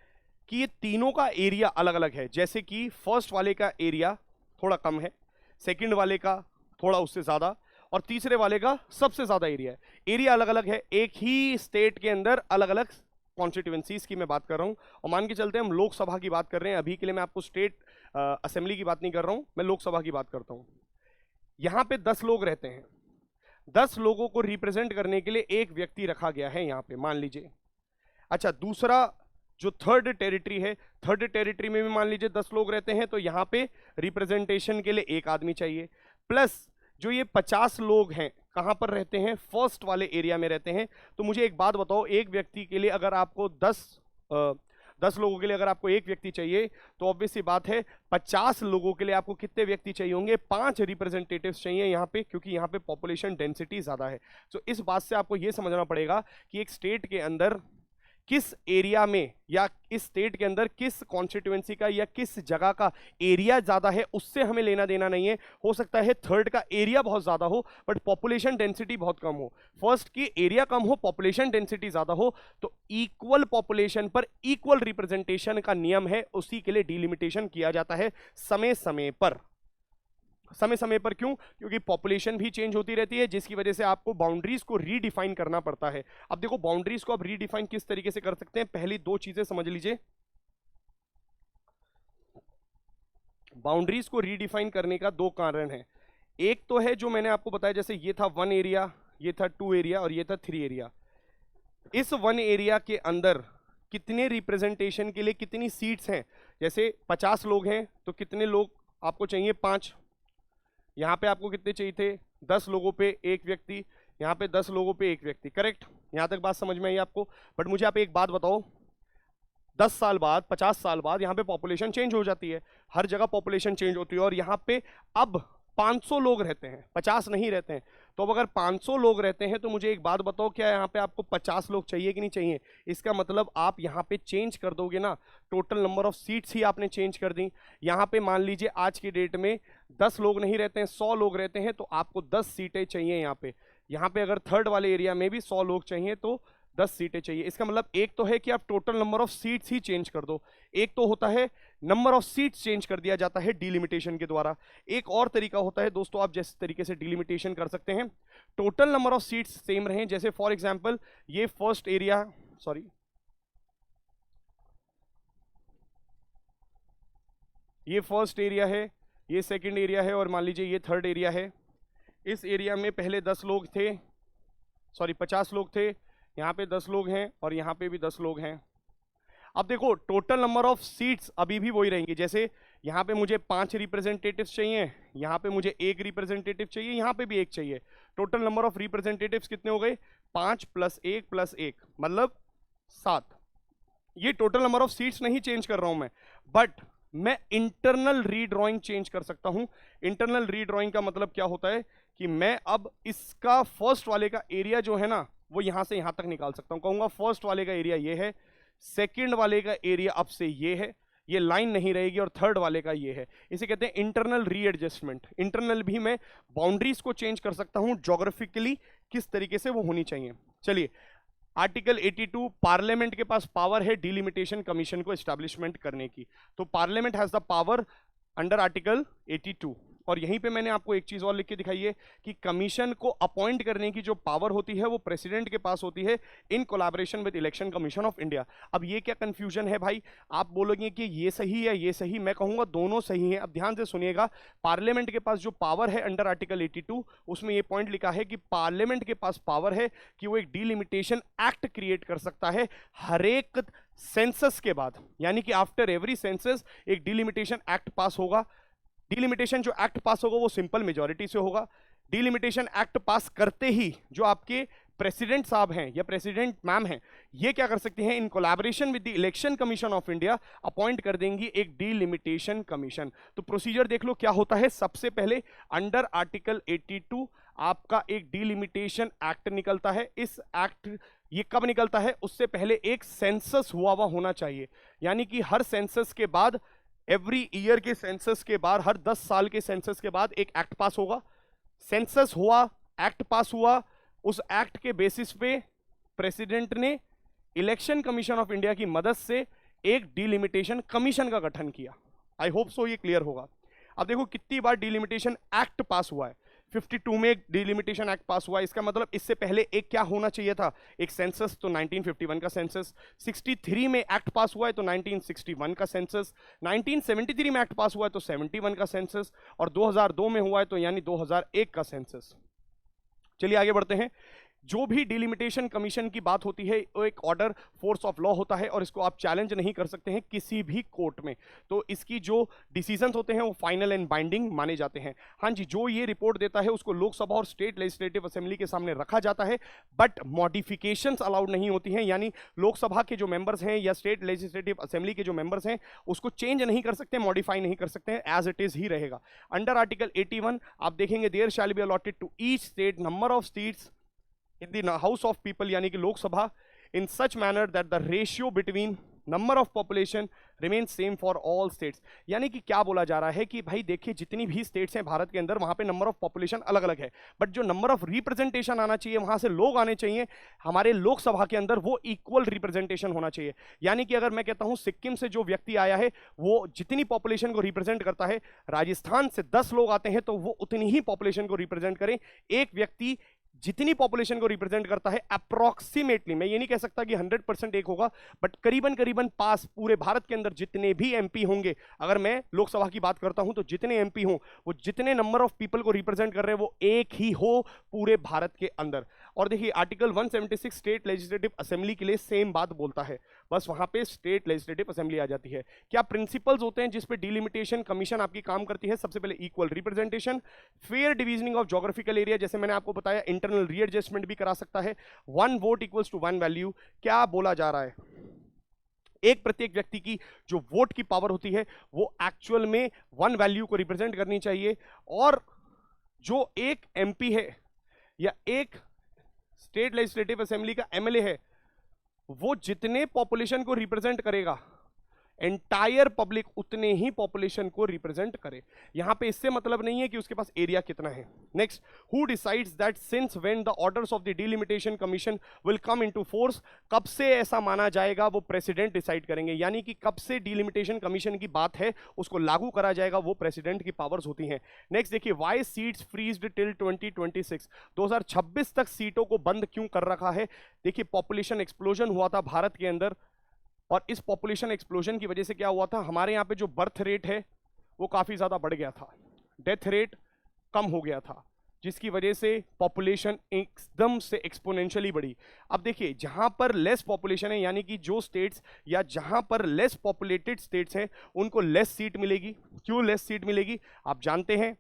कि ये तीनों का एरिया अलग अलग है। जैसे कि फर्स्ट वाले का एरिया थोड़ा कम है, सेकंड वाले का थोड़ा उससे ज्यादा, और तीसरे वाले का सबसे ज्यादा एरिया है। एरिया अलग अलग है, एक ही स्टेट के अंदर अलग अलग कॉन्स्टिट्यूएंसीज की मैं बात कर रहा हूं। और मान के चलते हैं हम लोकसभा की बात कर रहे हैं, अभी के लिए मैं आपको स्टेट असेंबली की बात नहीं कर रहा हूं, मैं लोकसभा की बात करता हूं। यहां पे 10 लोग रहते हैं, 10 लोगों को रिप्रेजेंट करने के लिए एक व्यक्ति रखा गया है यहां पे, मान लीजिए। अच्छा, दूसरा जो थर्ड टेरिटरी है, थर्ड टेरिटरी में भी मान लीजिए 10 लोग रहते हैं, तो यहां पे रिप्रेजेंटेशन के लिए एक आदमी चाहिए। प्लस जो ये 50 लोग हैं कहां पर रहते हैं, फर्स्ट वाले एरिया में रहते हैं। तो मुझे एक बात बताओ, एक व्यक्ति के लिए अगर आपको 10 लोगों के लिए अगर आपको एक व्यक्ति चाहिए, तो ऑब्वियस सी बात है 50 लोगों के लिए आपको कितने व्यक्ति चाहिए होंगे, 5 रिप्रेजेंटेटिव्स चाहिए यहाँ पे, क्योंकि यहाँ पे पॉपुलेशन डेंसिटी ज्यादा है। तो इस बात से आपको ये समझना पड़ेगा कि एक स्टेट के अंदर किस एरिया में या इस स्टेट के अंदर किस कॉन्स्टिट्यूएंसी का या किस जगह का एरिया ज्यादा है, उससे हमें लेना देना नहीं है। हो सकता है थर्ड का एरिया बहुत ज्यादा हो बट पॉपुलेशन डेंसिटी बहुत कम हो, फर्स्ट की एरिया कम हो पॉपुलेशन डेंसिटी ज्यादा हो। तो इक्वल पॉपुलेशन पर इक्वल रिप्रेजेंटेशन का नियम है, उसी के लिए डिलिमिटेशन किया जाता है समय समय पर। समय समय पर क्यों? क्योंकि पॉपुलेशन भी चेंज होती रहती है, जिसकी वजह से आपको बाउंड्रीज को रीडिफाइन करना पड़ता है। अब देखो, बाउंड्रीज को आप रीडिफाइन किस तरीके से कर सकते हैं, पहली 2 चीजें समझ लीजिए। बाउंड्रीज को रीडिफाइन करने का 2 कारण है। एक तो है जो मैंने आपको बताया, जैसे ये था 1 एरिया, ये था 2 एरिया और ये था 3 एरिया। इस 1 एरिया के अंदर कितने रिप्रेजेंटेशन के लिए कितनी सीट्स हैं, जैसे 50 लोग हैं तो कितने लोग आपको चाहिए, 5। यहाँ पे आपको कितने चाहिए थे, 10 लोगों पे एक व्यक्ति, यहाँ पे 10 लोगों पे एक व्यक्ति। करेक्ट, यहाँ तक बात समझ में आई आपको। बट मुझे आप एक बात बताओ, 10 साल बाद 50 साल बाद यहाँ पे पॉपुलेशन चेंज हो जाती है, हर जगह पॉपुलेशन चेंज होती है, और यहाँ पे अब 500 लोग रहते हैं, 50 नहीं रहते हैं। तो अब अगर 500 लोग रहते हैं तो मुझे एक बात बताओ, क्या यहाँ पे आपको 50 लोग चाहिए कि नहीं चाहिए? इसका मतलब आप यहाँ पे चेंज कर दोगे ना, टोटल नंबर ऑफ सीट्स ही आपने चेंज कर दी। यहाँ पे मान लीजिए आज की डेट में 10 लोग नहीं रहते हैं, 100 लोग रहते हैं, तो आपको 10 सीटें चाहिए यहाँ पे। यहाँ पे अगर थर्ड वाले एरिया में भी 100 लोग चाहिए तो 10 सीटें चाहिए। इसका मतलब एक तो है कि आप total number of seats he change कर दो, एक तो होता है नंबर ऑफ सीट्स चेंज कर दिया जाता है डिलिमिटेशन के द्वारा। एक और तरीका होता है दोस्तों, आप जिस तरीके से डिलिमिटेशन कर सकते हैं, total number of seats same रहें। जैसे फॉर एग्जांपल ये फर्स्ट एरिया, सॉरी ये फर्स्ट एरिया है, ये सेकंड एरिया है, और मान लीजिए ये थर्ड एरिया है। इस एरिया में पहले 10 लोग थे, सॉरी 50 लोग थे, यहाँ पे 10 लोग हैं और यहाँ पे भी 10 लोग हैं। अब देखो, टोटल नंबर ऑफ सीट्स अभी भी वही रहेंगी। जैसे यहाँ पे मुझे 5 रिप्रेजेंटेटिव्स चाहिए, यहाँ पे मुझे 1 रिप्रेजेंटेटिव चाहिए, यहाँ पे भी 1 चाहिए। टोटल नंबर ऑफ रिप्रेजेंटेटिव्स कितने हो गए? 5 + 1 + 1 मतलब 7। ये टोटल नंबर ऑफ सीट्स नहीं चेंज कर रहा हूं मैं, बट मैं इंटरनल रीड्रॉइंग चेंज कर सकता हूं। इंटरनल रीड्रॉइंग का मतलब क्या होता है कि मैं अब इसका फर्स्ट वाले का एरिया जो है ना, वो यहां से यहां तक निकाल सकता हूं। कहूंगा फर्स्ट वाले का एरिया ये है, सेकंड वाले का एरिया अब से ये है, ये लाइन नहीं रहेगी, और थर्ड वाले का ये है। इसे कहते हैं इंटरनल रीएडजस्टमेंट। इंटरनल भी मैं बाउंड्रीज को चेंज कर सकता हूं, ज्योग्राफिकली किस तरीके से वो होनी चाहिए। चलिए, आर्टिकल 82, पार्लियामेंट के पास पावर है डिलिमिटेशन कमीशन को एस्टैब्लिशमेंट करने की। तो parliament has the power under article 82। और यहीं पे मैंने आपको एक चीज और लिख के दिखाई है कि कमीशन को अपॉइंट करने की जो पावर होती है वो प्रेसिडेंट के पास होती है इन collaboration with election commission of India. अब ये क्या कंफ्यूजन है भाई, आप बोलोगे कि ये सही है ये सही, मैं कहूंगा दोनों सही है। अब ध्यान से सुनिएगा, पार्लियामेंट के पास जो पावर है अंडर आर्टिकल 82 उसमें ये पॉइंट लिखा है कि पार्लियामेंट के पास पावर है कि वो एक डिलिमिटेशन एक्ट क्रिएट कर सकता है हर एक सेंसस के बाद, यानी कि आफ्टर एवरी सेंसस एक डिलिमिटेशन एक्ट पास होगा। डिलिमिटेशन जो एक्ट पास होगा वो सिंपल मेजॉरिटी से होगा। डिलिमिटेशन एक्ट पास करते ही जो आपके प्रेसिडेंट साहब हैं या प्रेसिडेंट मैम हैं, ये क्या कर सकते हैं, in collaboration with the election commission of India appoint कर देंगी एक डिलिमिटेशन कमीशन। तो प्रोसीजर देख लो क्या होता है। सबसे पहले अंडर आर्टिकल 82 आपका एक डिलिमिटेशन एक्ट निकलता है। इस एक्ट ये कब निकलता है, उससे पहले एक सेंसस हुआ होना चाहिए, यानी कि हर सेंसस के बाद, एवरी ईयर के सेंसस के बाद, हर 10 साल के सेंसस के बाद एक एक्ट पास होगा। सेंसस हुआ, एक्ट पास हुआ, उस एक्ट के बेसिस पे प्रेसिडेंट ने इलेक्शन कमीशन ऑफ इंडिया की मदद से एक डिलिमिटेशन कमीशन का गठन किया। आई होप सो ये क्लियर होगा। अब देखो कितनी बार डिलिमिटेशन एक्ट पास हुआ है, 52 में एक डिलिमिटेशन एक्ट पास हुआ है। इसका मतलब इससे पहले एक क्या होना चाहिए था, एक सेंसस, तो 1951 का सेंसस। 63 में एक्ट पास हुआ है तो 1961 का सेंसस। 1973 में एक्ट पास हुआ है तो 71 का सेंसस, और 2002 में हुआ है तो यानी 2001 का सेंसस। चलिए आगे बढ़ते हैं। जो भी डिलिमिटेशन कमीशन की बात होती है वो एक ऑर्डर फोर्स ऑफ लॉ होता है और इसको आप चैलेंज नहीं कर सकते हैं किसी भी कोर्ट में। तो इसकी जो डिसीजंस होते हैं वो फाइनल एंड बाइंडिंग माने जाते हैं। हाँ जी, जो ये रिपोर्ट देता है उसको लोकसभा और स्टेट लेजिस्लेटिव असेंबली के सामने रखा जाता है, बट मॉडिफिकेशंस अलाउड नहीं होती हैं, यानी लोकसभा के जो मेंबर्स हैं या स्टेट लेजिस्लेटिव असेंबली के जो मेंबर्स हैं उसको चेंज नहीं कर सकते, मॉडिफाई नहीं कर सकते हैं, एज इट इज ही रहेगा। अंडर आर्टिकल 81 आप देखेंगे, there shall be allotted to each state number of seats in the House of People यानी कि Lok Sabha in such manner that the ratio between number of population remains same for all states। यानी कि क्या बोला जा रहा है कि भाई देखिए जितनी भी स्टेट्स हैं भारत के अंदर वहां पे नंबर ऑफ पॉपुलेशन अलग अलग है, बट जो नंबर ऑफ रिप्रेजेंटेशन आना चाहिए, वहां से लोग आने चाहिए हमारे लोकसभा के अंदर, वो इक्वल रिप्रेजेंटेशन होना चाहिए। यानी कि अगर मैं कहता हूं सिक्किम से जो व्यक्ति आया है वो जितनी पॉपुलेशन को रिप्रेजेंट करता है, राजस्थान से 10 लोग आते हैं तो वो उतनी ही पॉपुलेशन को रिप्रेजेंट करें। एक व्यक्ति जितनी पॉपुलेशन को रिप्रेजेंट करता है अप्रोक्सीमेटली, मैं ये नहीं कह सकता कि 100% एक होगा, बट करीबन करीबन पास पूरे भारत के अंदर जितने भी एमपी होंगे, अगर मैं लोकसभा की बात करता हूं तो जितने एमपी हों वो जितने नंबर ऑफ पीपल को रिप्रेजेंट कर रहे हैं वो एक ही हो पूरे भारत के अंदर। और देखिए आर्टिकल 176 स्टेट लेजिस्लेटिव असेंबली के लिए सेम बात बोलता है, बस वहां पे स्टेट लेजिस्लेटिव असेंबली आ जाती है। क्या प्रिंसिपल्स होते हैं जिस पे डिलिमिटेशन कमीशन आपकी काम करती है? सबसे पहले equal representation, fair divisioning of geographical area, जैसे मैंने आपको बताया इंटरनल रीएडजस्टमेंट भी करा सकता है, 1 वोट इक्वल्स टू 1 वैल्यू। क्या बोला जा रहा है, एक प्रत्येक व्यक्ति की जो वोट की पावर होती है वो एक्चुअल में 1 वैल्यू को रिप्रेजेंट करनी चाहिए, और जो एक एमपी है या एक स्टेट लेजिस्लेटिव असेंबली का एमएलए है वो जितने पॉपुलेशन को रिप्रेजेंट करेगा एंटायर पब्लिक उतने ही पॉपुलेशन को रिप्रेजेंट करे। यहां पे इससे मतलब नहीं है कि उसके पास एरिया कितना है। Next, who decides that since when the orders of the delimitation commission will come into force, कब से ऐसा माना जाएगा वो प्रेसिडेंट डिसाइड करेंगे, यानी कि कब से डिलिमिटेशन कमीशन की बात है उसको लागू करा जाएगा वो प्रेसिडेंट की पावर्स होती हैं। नेक्स्ट देखिए, व्हाई सीट्स फ्रीज्ड टिल 2026, 2026 तक सीटों को बंद क्यों कर रखा है? देखिए पॉपुलेशन एक्सप्लोजन हुआ था भारत के अंदर, और इस पॉपुलेशन एक्सप्लोजन की वजह से क्या हुआ था, हमारे यहाँ पे जो बर्थ रेट है वो काफी ज्यादा बढ़ गया था, डेथ रेट कम हो गया था, जिसकी वजह से पॉपुलेशन एकदम से एक्सपोनेंशियली बढ़ी। अब देखिए जहां पर लेस पॉपुलेशन है, यानी कि जो स्टेट्स या जहां पर लेस पॉपुलेटेड स्टेट्स हैं उनको लेस सीट मिलेगी। क्यों लेस सीट मिलेगी? आप जानते हैं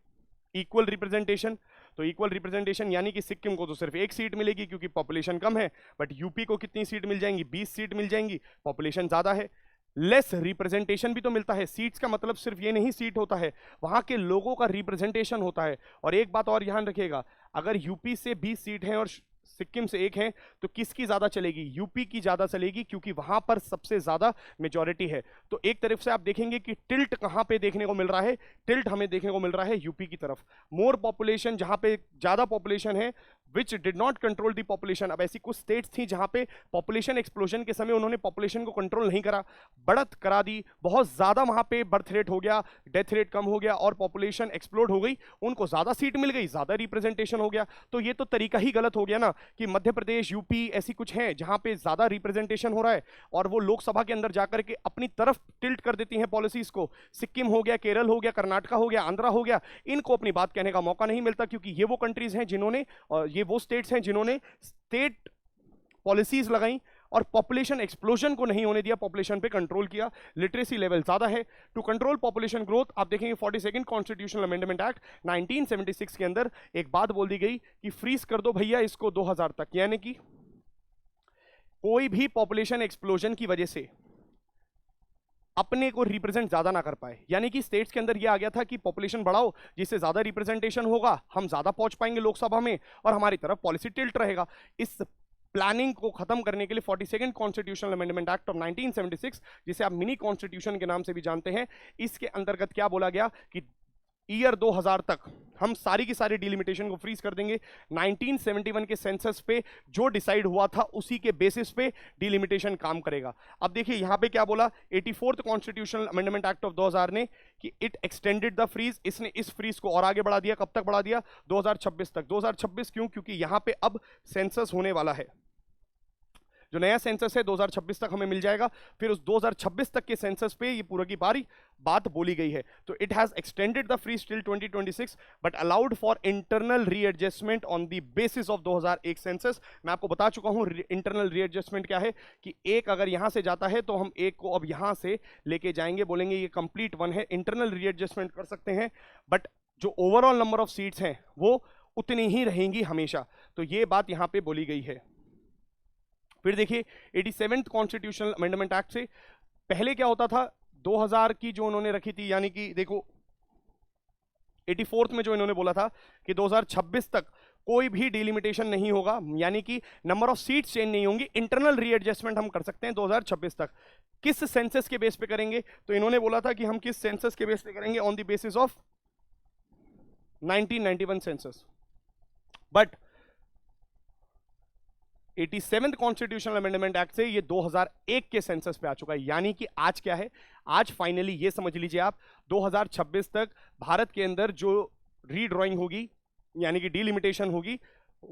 इक्वल रिप्रेजेंटेशन, तो इक्वल रिप्रेजेंटेशन यानी कि सिक्किम को तो सिर्फ 1 सीट मिलेगी क्योंकि पॉपुलेशन कम है, बट यूपी को कितनी सीट मिल जाएंगी? 20 सीट मिल जाएंगी, पॉपुलेशन ज्यादा है। लेस रिप्रेजेंटेशन भी तो मिलता है, सीट्स का मतलब सिर्फ ये नहीं सीट होता है, वहां के लोगों का रिप्रेजेंटेशन होता है। और एक बात और ध्यान रखिएगा, अगर यूपी से 20 सीट हैं और सिक्किम से 1 है तो किसकी ज्यादा चलेगी? यूपी की ज्यादा चलेगी, क्योंकि वहां पर सबसे ज्यादा मेजॉरिटी है। तो एक तरफ से आप देखेंगे कि टिल्ट कहां पे देखने को मिल रहा है, टिल्ट हमें देखने को मिल रहा है यूपी की तरफ। मोर पॉपुलेशन, जहां पे ज्यादा पॉपुलेशन है which did not control the population. अब ऐसी कुछ स्टेट्स थी जहां पे पॉपुलेशन एक्सप्लोजन के समय उन्होंने पॉपुलेशन को कंट्रोल नहीं करा, बढ़त करा दी, बहुत ज्यादा वहां पे बर्थ रेट हो गया, डेथ रेट कम हो गया और पॉपुलेशन एक्सप्लोड हो गई, उनको ज्यादा सीट मिल गई, ज्यादा रिप्रेजेंटेशन हो गया। तो ये तो तरीका ही गलत हो गया ना कि मध्य प्रदेश, यूपी ऐसी कुछ है जहां पे ज्यादा रिप्रेजेंटेशन हो रहा है और वो लोकसभा के अंदर जाकर के अपनी तरफ टिल्ट कर देती हैं पॉलिसीज को। सिक्किम हो गया, केरल हो गया, कर्नाटका हो गया, आंध्रा हो गया, इनको अपनी बात कहने का मौका नहीं मिलता क्योंकि ये वो कंट्रीज हैं जिन्होंने, ये वो स्टेट्स हैं जिन्होंने स्टेट पॉलिसीज लगाई और पॉपुलेशन एक्सप्लोजन को नहीं होने दिया, पॉपुलेशन पे कंट्रोल किया। लिटरेसी लेवल ज्यादा है। टू कंट्रोल पॉपुलेशन ग्रोथ, आप देखेंगे 42nd कॉन्स्टिट्यूशनल अमेंडमेंट एक्ट 1976 के अंदर एक बात बोल दी गई कि फ्रीज कर दो भैया इसको 2000 तक, यानी कि कोई भी पॉपुलेशन एक्सप्लोजन की वजह से अपने को रिप्रेजेंट ज्यादा ना कर पाए। यानी कि स्टेट्स के अंदर यह आ गया था कि पॉपुलेशन बढ़ाओ, जिससे ज्यादा रिप्रेजेंटेशन होगा, हम ज्यादा पहुंच पाएंगे लोकसभा में और हमारी तरफ पॉलिसी टिल्ट रहेगा। इस प्लानिंग को खत्म करने के लिए 42nd constitutional amendment act of 1976, जिसे आप मिनी कॉन्स्टिट्यूशन के नाम से भी जानते हैं, इसके अंतर्गत क्या बोला गया कि ईयर 2000 तक हम सारी की सारी डिलिमिटेशन को फ्रीज कर देंगे। 1971 के सेंसस पे जो डिसाइड हुआ था उसी के बेसिस पे डिलिमिटेशन काम करेगा। अब देखिए यहां पे क्या बोला 84th constitutional amendment act of 2000 ने कि इट एक्सटेंडेड द फ्रीज, इसने इस फ्रीज को और आगे बढ़ा दिया। कब तक बढ़ा दिया? 2026 तक। 2026 क्यों? क्योंकि यहां पे अब सेंसस होने वाला है। जो नया सेंसस है 2026 तक हमें मिल जाएगा, फिर उस 2026 तक के सेंसस पे ये पूरा की बारी बात बोली गई है। तो it has extended the freeze till 2026 but allowed for internal readjustment on the basis of 2001 census. मैं आपको बता चुका हूं इंटरनल रीएडजस्टमेंट क्या है कि एक अगर यहां से जाता है तो हम एक को अब यहां से लेके जाएंगे, बोलेंगे ये कंप्लीट वन है, इंटरनल रीएडजस्टमेंट कर सकते हैं, बट जो ओवरऑल नंबर ऑफ सीट्स हैं वो उतनी ही रहेंगी हमेशा। तो ये बात यहां पे बोली गई है। फिर देखिए 87th कॉन्स्टिट्यूशनल अमेंडमेंट एक्ट से पहले क्या होता था, 2000 की जो उन्होंने रखी थी, यानी कि देखो 84th में जो इन्होंने बोला था कि 2026 तक कोई भी डिलिमिटेशन नहीं होगा, यानी कि नंबर ऑफ सीट्स चेंज नहीं होंगी, इंटरनल रीएडजस्टमेंट हम कर सकते हैं 2026 तक। किस सेंसस के बेस पे करेंगे? तो इन्होंने बोला था कि हम किस सेंसस के बेस पे करेंगे, on the basis of 1991 census. But 87th constitutional amendment act से ये 2001 के सेंसस पे आ चुका है। यानी कि आज क्या है, आज फाइनली ये समझ लीजिए आप 2026 तक भारत के अंदर जो रीड्रॉइंग होगी यानी कि डिलिमिटेशन होगी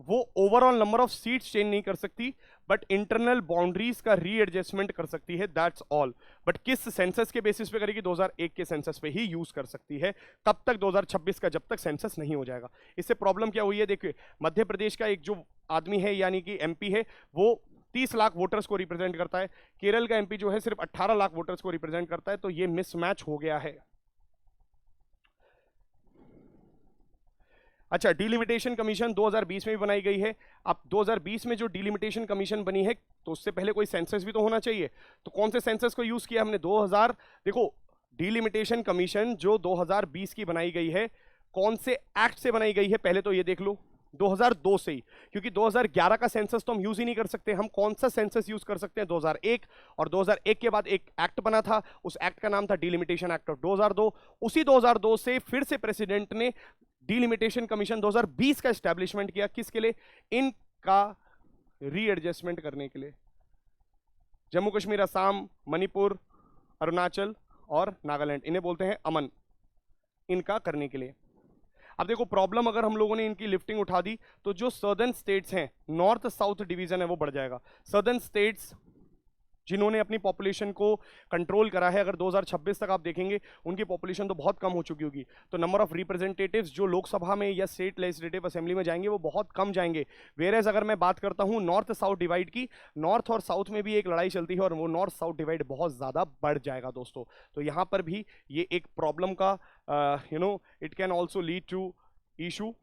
वो overall number of seats change नहीं कर सकती बट इंटरनल बाउंड्रीज का रीएडजस्टमेंट कर सकती है, दैट्स ऑल। बट किस सेंसस के बेसिस पे करेगी? 2001 के सेंसस पे ही यूज कर सकती है। कब तक? 2026 का, जब तक सेंसस नहीं हो जाएगा। इससे प्रॉब्लम क्या हुई है, देखिए मध्य प्रदेश का एक जो आदमी है यानी कि एमपी है वो 30 लाख वोटर्स को रिप्रेजेंट करता है, केरल का एमपी जो है सिर्फ 18 लाख वोटर्स को रिप्रेजेंट करता है, तो ये मिसमैच हो गया है। अच्छा, डिलिमिटेशन कमीशन 2020 में भी बनाई गई है। अब 2020 में जो डिलिमिटेशन कमीशन बनी है तो उससे पहले कोई सेंसस भी तो होना चाहिए। तो कौन से सेंसस को यूज किया हमने? 2000, देखो डिलिमिटेशन कमीशन जो 2020 की बनाई गई है कौन से एक्ट से बनाई गई है पहले तो ये देख लो, 2002 से ही, क्योंकि 2011 का सेंसस तो हम यूज ही नहीं कर सकते। हम कौन सा सेंसस यूज कर सकते हैं? 2001, और 2001 के बाद एक एक्ट बना था, उस एक्ट का नाम था डिलिमिटेशन एक्ट ऑफ 2002। उसी 2002 से फिर से प्रेसिडेंट ने डिलिमिटेशन कमीशन 2020 का एस्टैब्लिशमेंट किया। किसके लिए? इनका रीएडजस्टमेंट करने के लिए। जम्मू कश्मीर, असम, मणिपुर, अरुणाचल और नागालैंड, इन्हें बोलते हैं अमन, इनका करने के लिए। अब देखो प्रॉब्लम, अगर हम लोगों ने इनकी लिफ्टिंग उठा दी तो जो सदर्न स्टेट्स हैं, नॉर्थ साउथ डिवीजन है वो बढ़ जाएगा। सदर्न स्टेट्स जिन्होंने अपनी पॉपुलेशन को कंट्रोल करा है, अगर 2026 तक आप देखेंगे उनकी पॉपुलेशन तो बहुत कम हो चुकी होगी, तो नंबर ऑफ रिप्रेजेंटेटिव्स जो लोकसभा में या स्टेट लेजिस्लेटिव असेंबली में जाएंगे वो बहुत कम जाएंगे। वेयरएज अगर मैं बात करता हूं नॉर्थ साउथ डिवाइड की, नॉर्थ और साउथ में भी एक लड़ाई चलती है और वो नॉर्थ साउथ डिवाइड बहुत ज्यादा बढ़ जाएगा दोस्तों। तो यहां पर भी ये एक प्रॉब्लम का it can also lead to issue.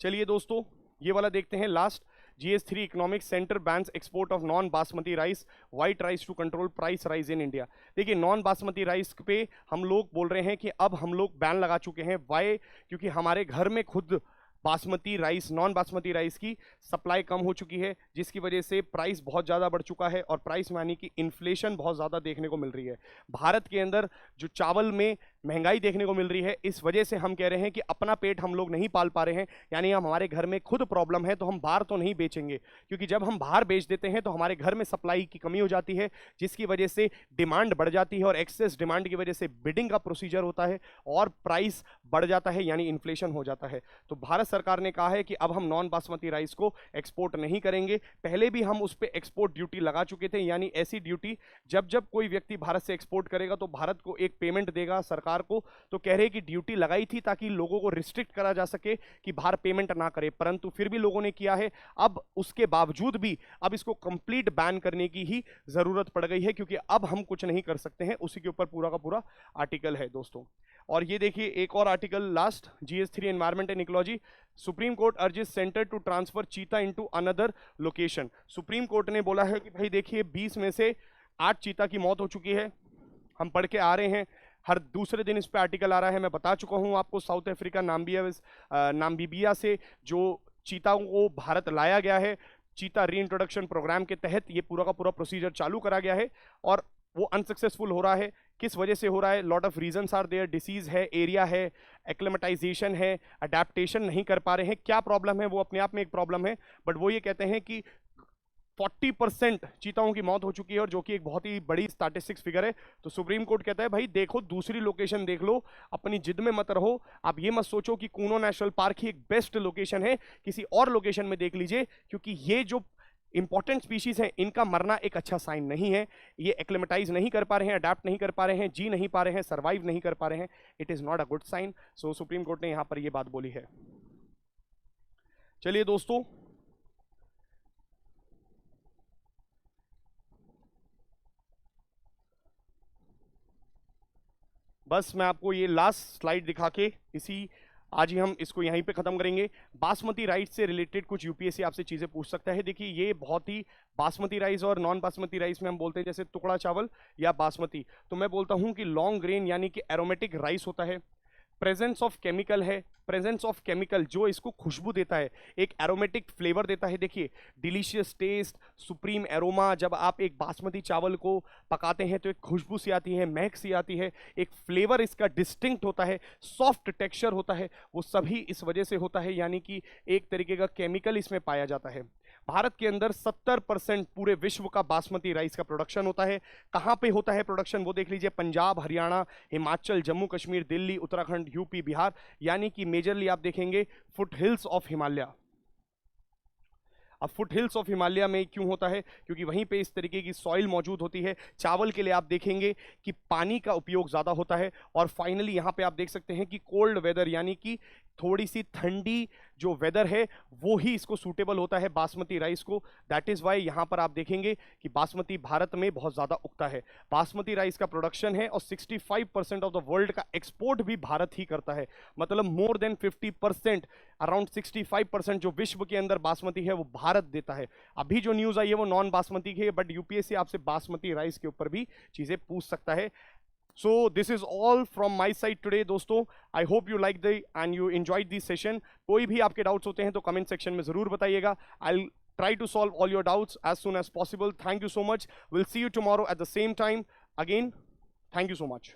चलिए दोस्तों ये वाला देखते हैं last. GS3 economic centre bans export of non basmati rice, white rice to control price rise in India. देखिए नॉन बासमती राइस पे हम लोग बोल रहे हैं कि अब हम लोग बैन लगा चुके हैं। वाई? क्योंकि हमारे घर में खुद basmati rice, non basmati rice की सप्लाई कम हो चुकी है, जिसकी वजह से प्राइस बहुत ज़्यादा बढ़ चुका है और प्राइस यानी कि इन्फ्लेशन बहुत ज़्यादा देखने को मिल रही है। भारत के अंदर जो चावल में महंगाई देखने को मिल रही है, इस वजह से हम कह रहे हैं कि अपना पेट हम लोग नहीं पाल पा रहे हैं, यानी हम हमारे घर में खुद प्रॉब्लम है तो हम बाहर तो नहीं बेचेंगे, क्योंकि जब हम बाहर बेच देते हैं तो हमारे घर में सप्लाई की कमी हो जाती है, जिसकी वजह से डिमांड बढ़ जाती है और एक्सेस डिमांड की वजह से बिडिंग का प्रोसीजर होता है और प्राइस बढ़ जाता है, यानी इन्फ्लेशन हो जाता है। तो भारत सरकार ने कहा है कि अब हम नॉन बासमती राइस को एक्सपोर्ट नहीं करेंगे। पहले भी हम उस पर एक्सपोर्ट ड्यूटी लगा चुके थे, यानी ऐसी ड्यूटी जब जब कोई व्यक्ति भारत से एक्सपोर्ट करेगा तो भारत को एक पेमेंट देगा सरकार को, तो कह रहे कि ड्यूटी लगाई थी ताकि लोगों को रिस्ट्रिक्ट करा जा सके कि बाहर पेमेंट ना करे, परंतु फिर भी लोगों ने किया है। अब उसके बावजूद भी अब इसको कंप्लीट बैन करने की ही जरूरत पड़ गई है, क्योंकि अब हम कुछ नहीं कर सकते हैं। उसी के ऊपर पूरा का पूरा आर्टिकल है दोस्तों। और ये देखिए एक और article last, GS3 environment and ecology, supreme court urges centre to transfer cheetah into another location. Supreme court ने बोला है कि भाई देखिए 20 में से 8 चीता की मौत हो चुकी है, हम पढ़ के आ रहे हैं, हर दूसरे दिन इस पे आर्टिकल आ रहा है। मैं बता चुका हूं आपको, साउथ अफ्रीका नाम्बिबिया से जो चीताओं को भारत लाया गया है, चीता रीइंट्रोडक्शन प्रोग्राम के तहत ये पूरा का पूरा प्रोसीजर चालू करा गया है और वो अनसक्सेसफुल हो रहा है। किस वजह से हो रहा है? Lot of reasons are there, disease है, एरिया है, एक्लेमेटाइजेशन है, अडेप्टेशन नहीं कर पा रहे हैं। क्या प्रॉब्लम है वो अपने आप में एक प्रॉब्लम है, बट वो ये कहते हैं कि 40% चीताओं की मौत हो चुकी है, और जो कि एक बहुत ही बड़ी स्टैटिस्टिक्स फिगर है। तो सुप्रीम कोर्ट कहता है भाई देखो दूसरी लोकेशन देख लो, अपनी जिद में मत रहो। आप ये मत सोचो कि कूनो नेशनल पार्क ही एक बेस्ट लोकेशन है, किसी और लोकेशन में देख लीजिए, क्योंकि ये जो इंपॉर्टेंट स्पीशीज हैं इनका मरना एक अच्छा साइन नहीं है। ये एक्लेमेटाइज नहीं कर पा रहे हैं, अडेप्ट नहीं कर पा रहे हैं, जी नहीं पा रहे हैं, सर्वाइव नहीं कर पा रहे हैं, it is not a good sign. So supreme court ने यहां पर यह बात बोली है। चलिए दोस्तों, बस मैं आपको ये लास्ट स्लाइड दिखा के आज ही हम इसको यहीं पे खत्म करेंगे। बासमती राइस से रिलेटेड कुछ यूपीएससी आपसे चीजें पूछ सकता है। देखिए ये बहुत ही, बासमती राइस और नॉन बासमती राइस में हम बोलते हैं जैसे टुकड़ा चावल या बासमती, तो मैं बोलता हूं कि लॉन्ग ग्रेन यानी कि एरोमेटिक राइस होता है। प्रेजेंस ऑफ केमिकल है, प्रेजेंस ऑफ केमिकल जो इसको खुशबू देता है, एक एरोमेटिक फ्लेवर देता है। देखिए डिलीशियस टेस्ट, सुप्रीम एरोमा, जब आप एक बासमती चावल को पकाते हैं तो एक खुशबू सी आती है, महक सी आती है, एक फ्लेवर इसका डिस्टिंक्ट होता है, सॉफ्ट टेक्सचर होता है, वो सभी इस वजह से होता है, यानी कि एक तरीके का केमिकल इसमें पाया जाता है। भारत के अंदर 70% पूरे विश्व का बासमती राइस का प्रोडक्शन होता है। कहां पे होता है प्रोडक्शन वो देख लीजिए, पंजाब, हरियाणा, हिमाचल, जम्मू कश्मीर, दिल्ली, उत्तराखंड, यूपी, बिहार, यानी कि मेजरली आप देखेंगे फुट हिल्स ऑफ हिमालय। अब फुट हिल्स ऑफ हिमालय में क्यों होता है? क्योंकि वहीं पे इस तरीके की सॉइल मौजूद होती है। चावल के लिए आप देखेंगे कि पानी का उपयोग ज़्यादा होता है। और फाइनली यहाँ पे आप देख सकते हैं कि कोल्ड वेदर यानी कि थोड़ी सी ठंडी जो वेदर है वो ही इसको सूटेबल होता है बासमती राइस को। दैट इज़ वाई यहाँ पर आप देखेंगे कि बासमती भारत में बहुत ज़्यादा उगता है। बासमती राइस का प्रोडक्शन है और 65% ऑफ द वर्ल्ड का एक्सपोर्ट भी भारत ही करता है। मतलब मोर देन 50%, अराउंड 65% जो विश्व के अंदर बासमती है वो भारत देता है। अभी जो न्यूज़ आई है वो नॉन बासमती की है, बट यूपीएससी आपसे बासमती राइस के ऊपर भी चीज़ें पूछ सकता है। So this is all from my side today दोस्तों। I hope you liked and you enjoyed this session। कोई भी आपके डाउट्स होते हैं तो कमेंट सेक्शन में जरूर बताइएगा। I'll try to solve all your doubts as soon as possible। Thank you so much। We'll see you tomorrow at the same time। Again, thank you so much।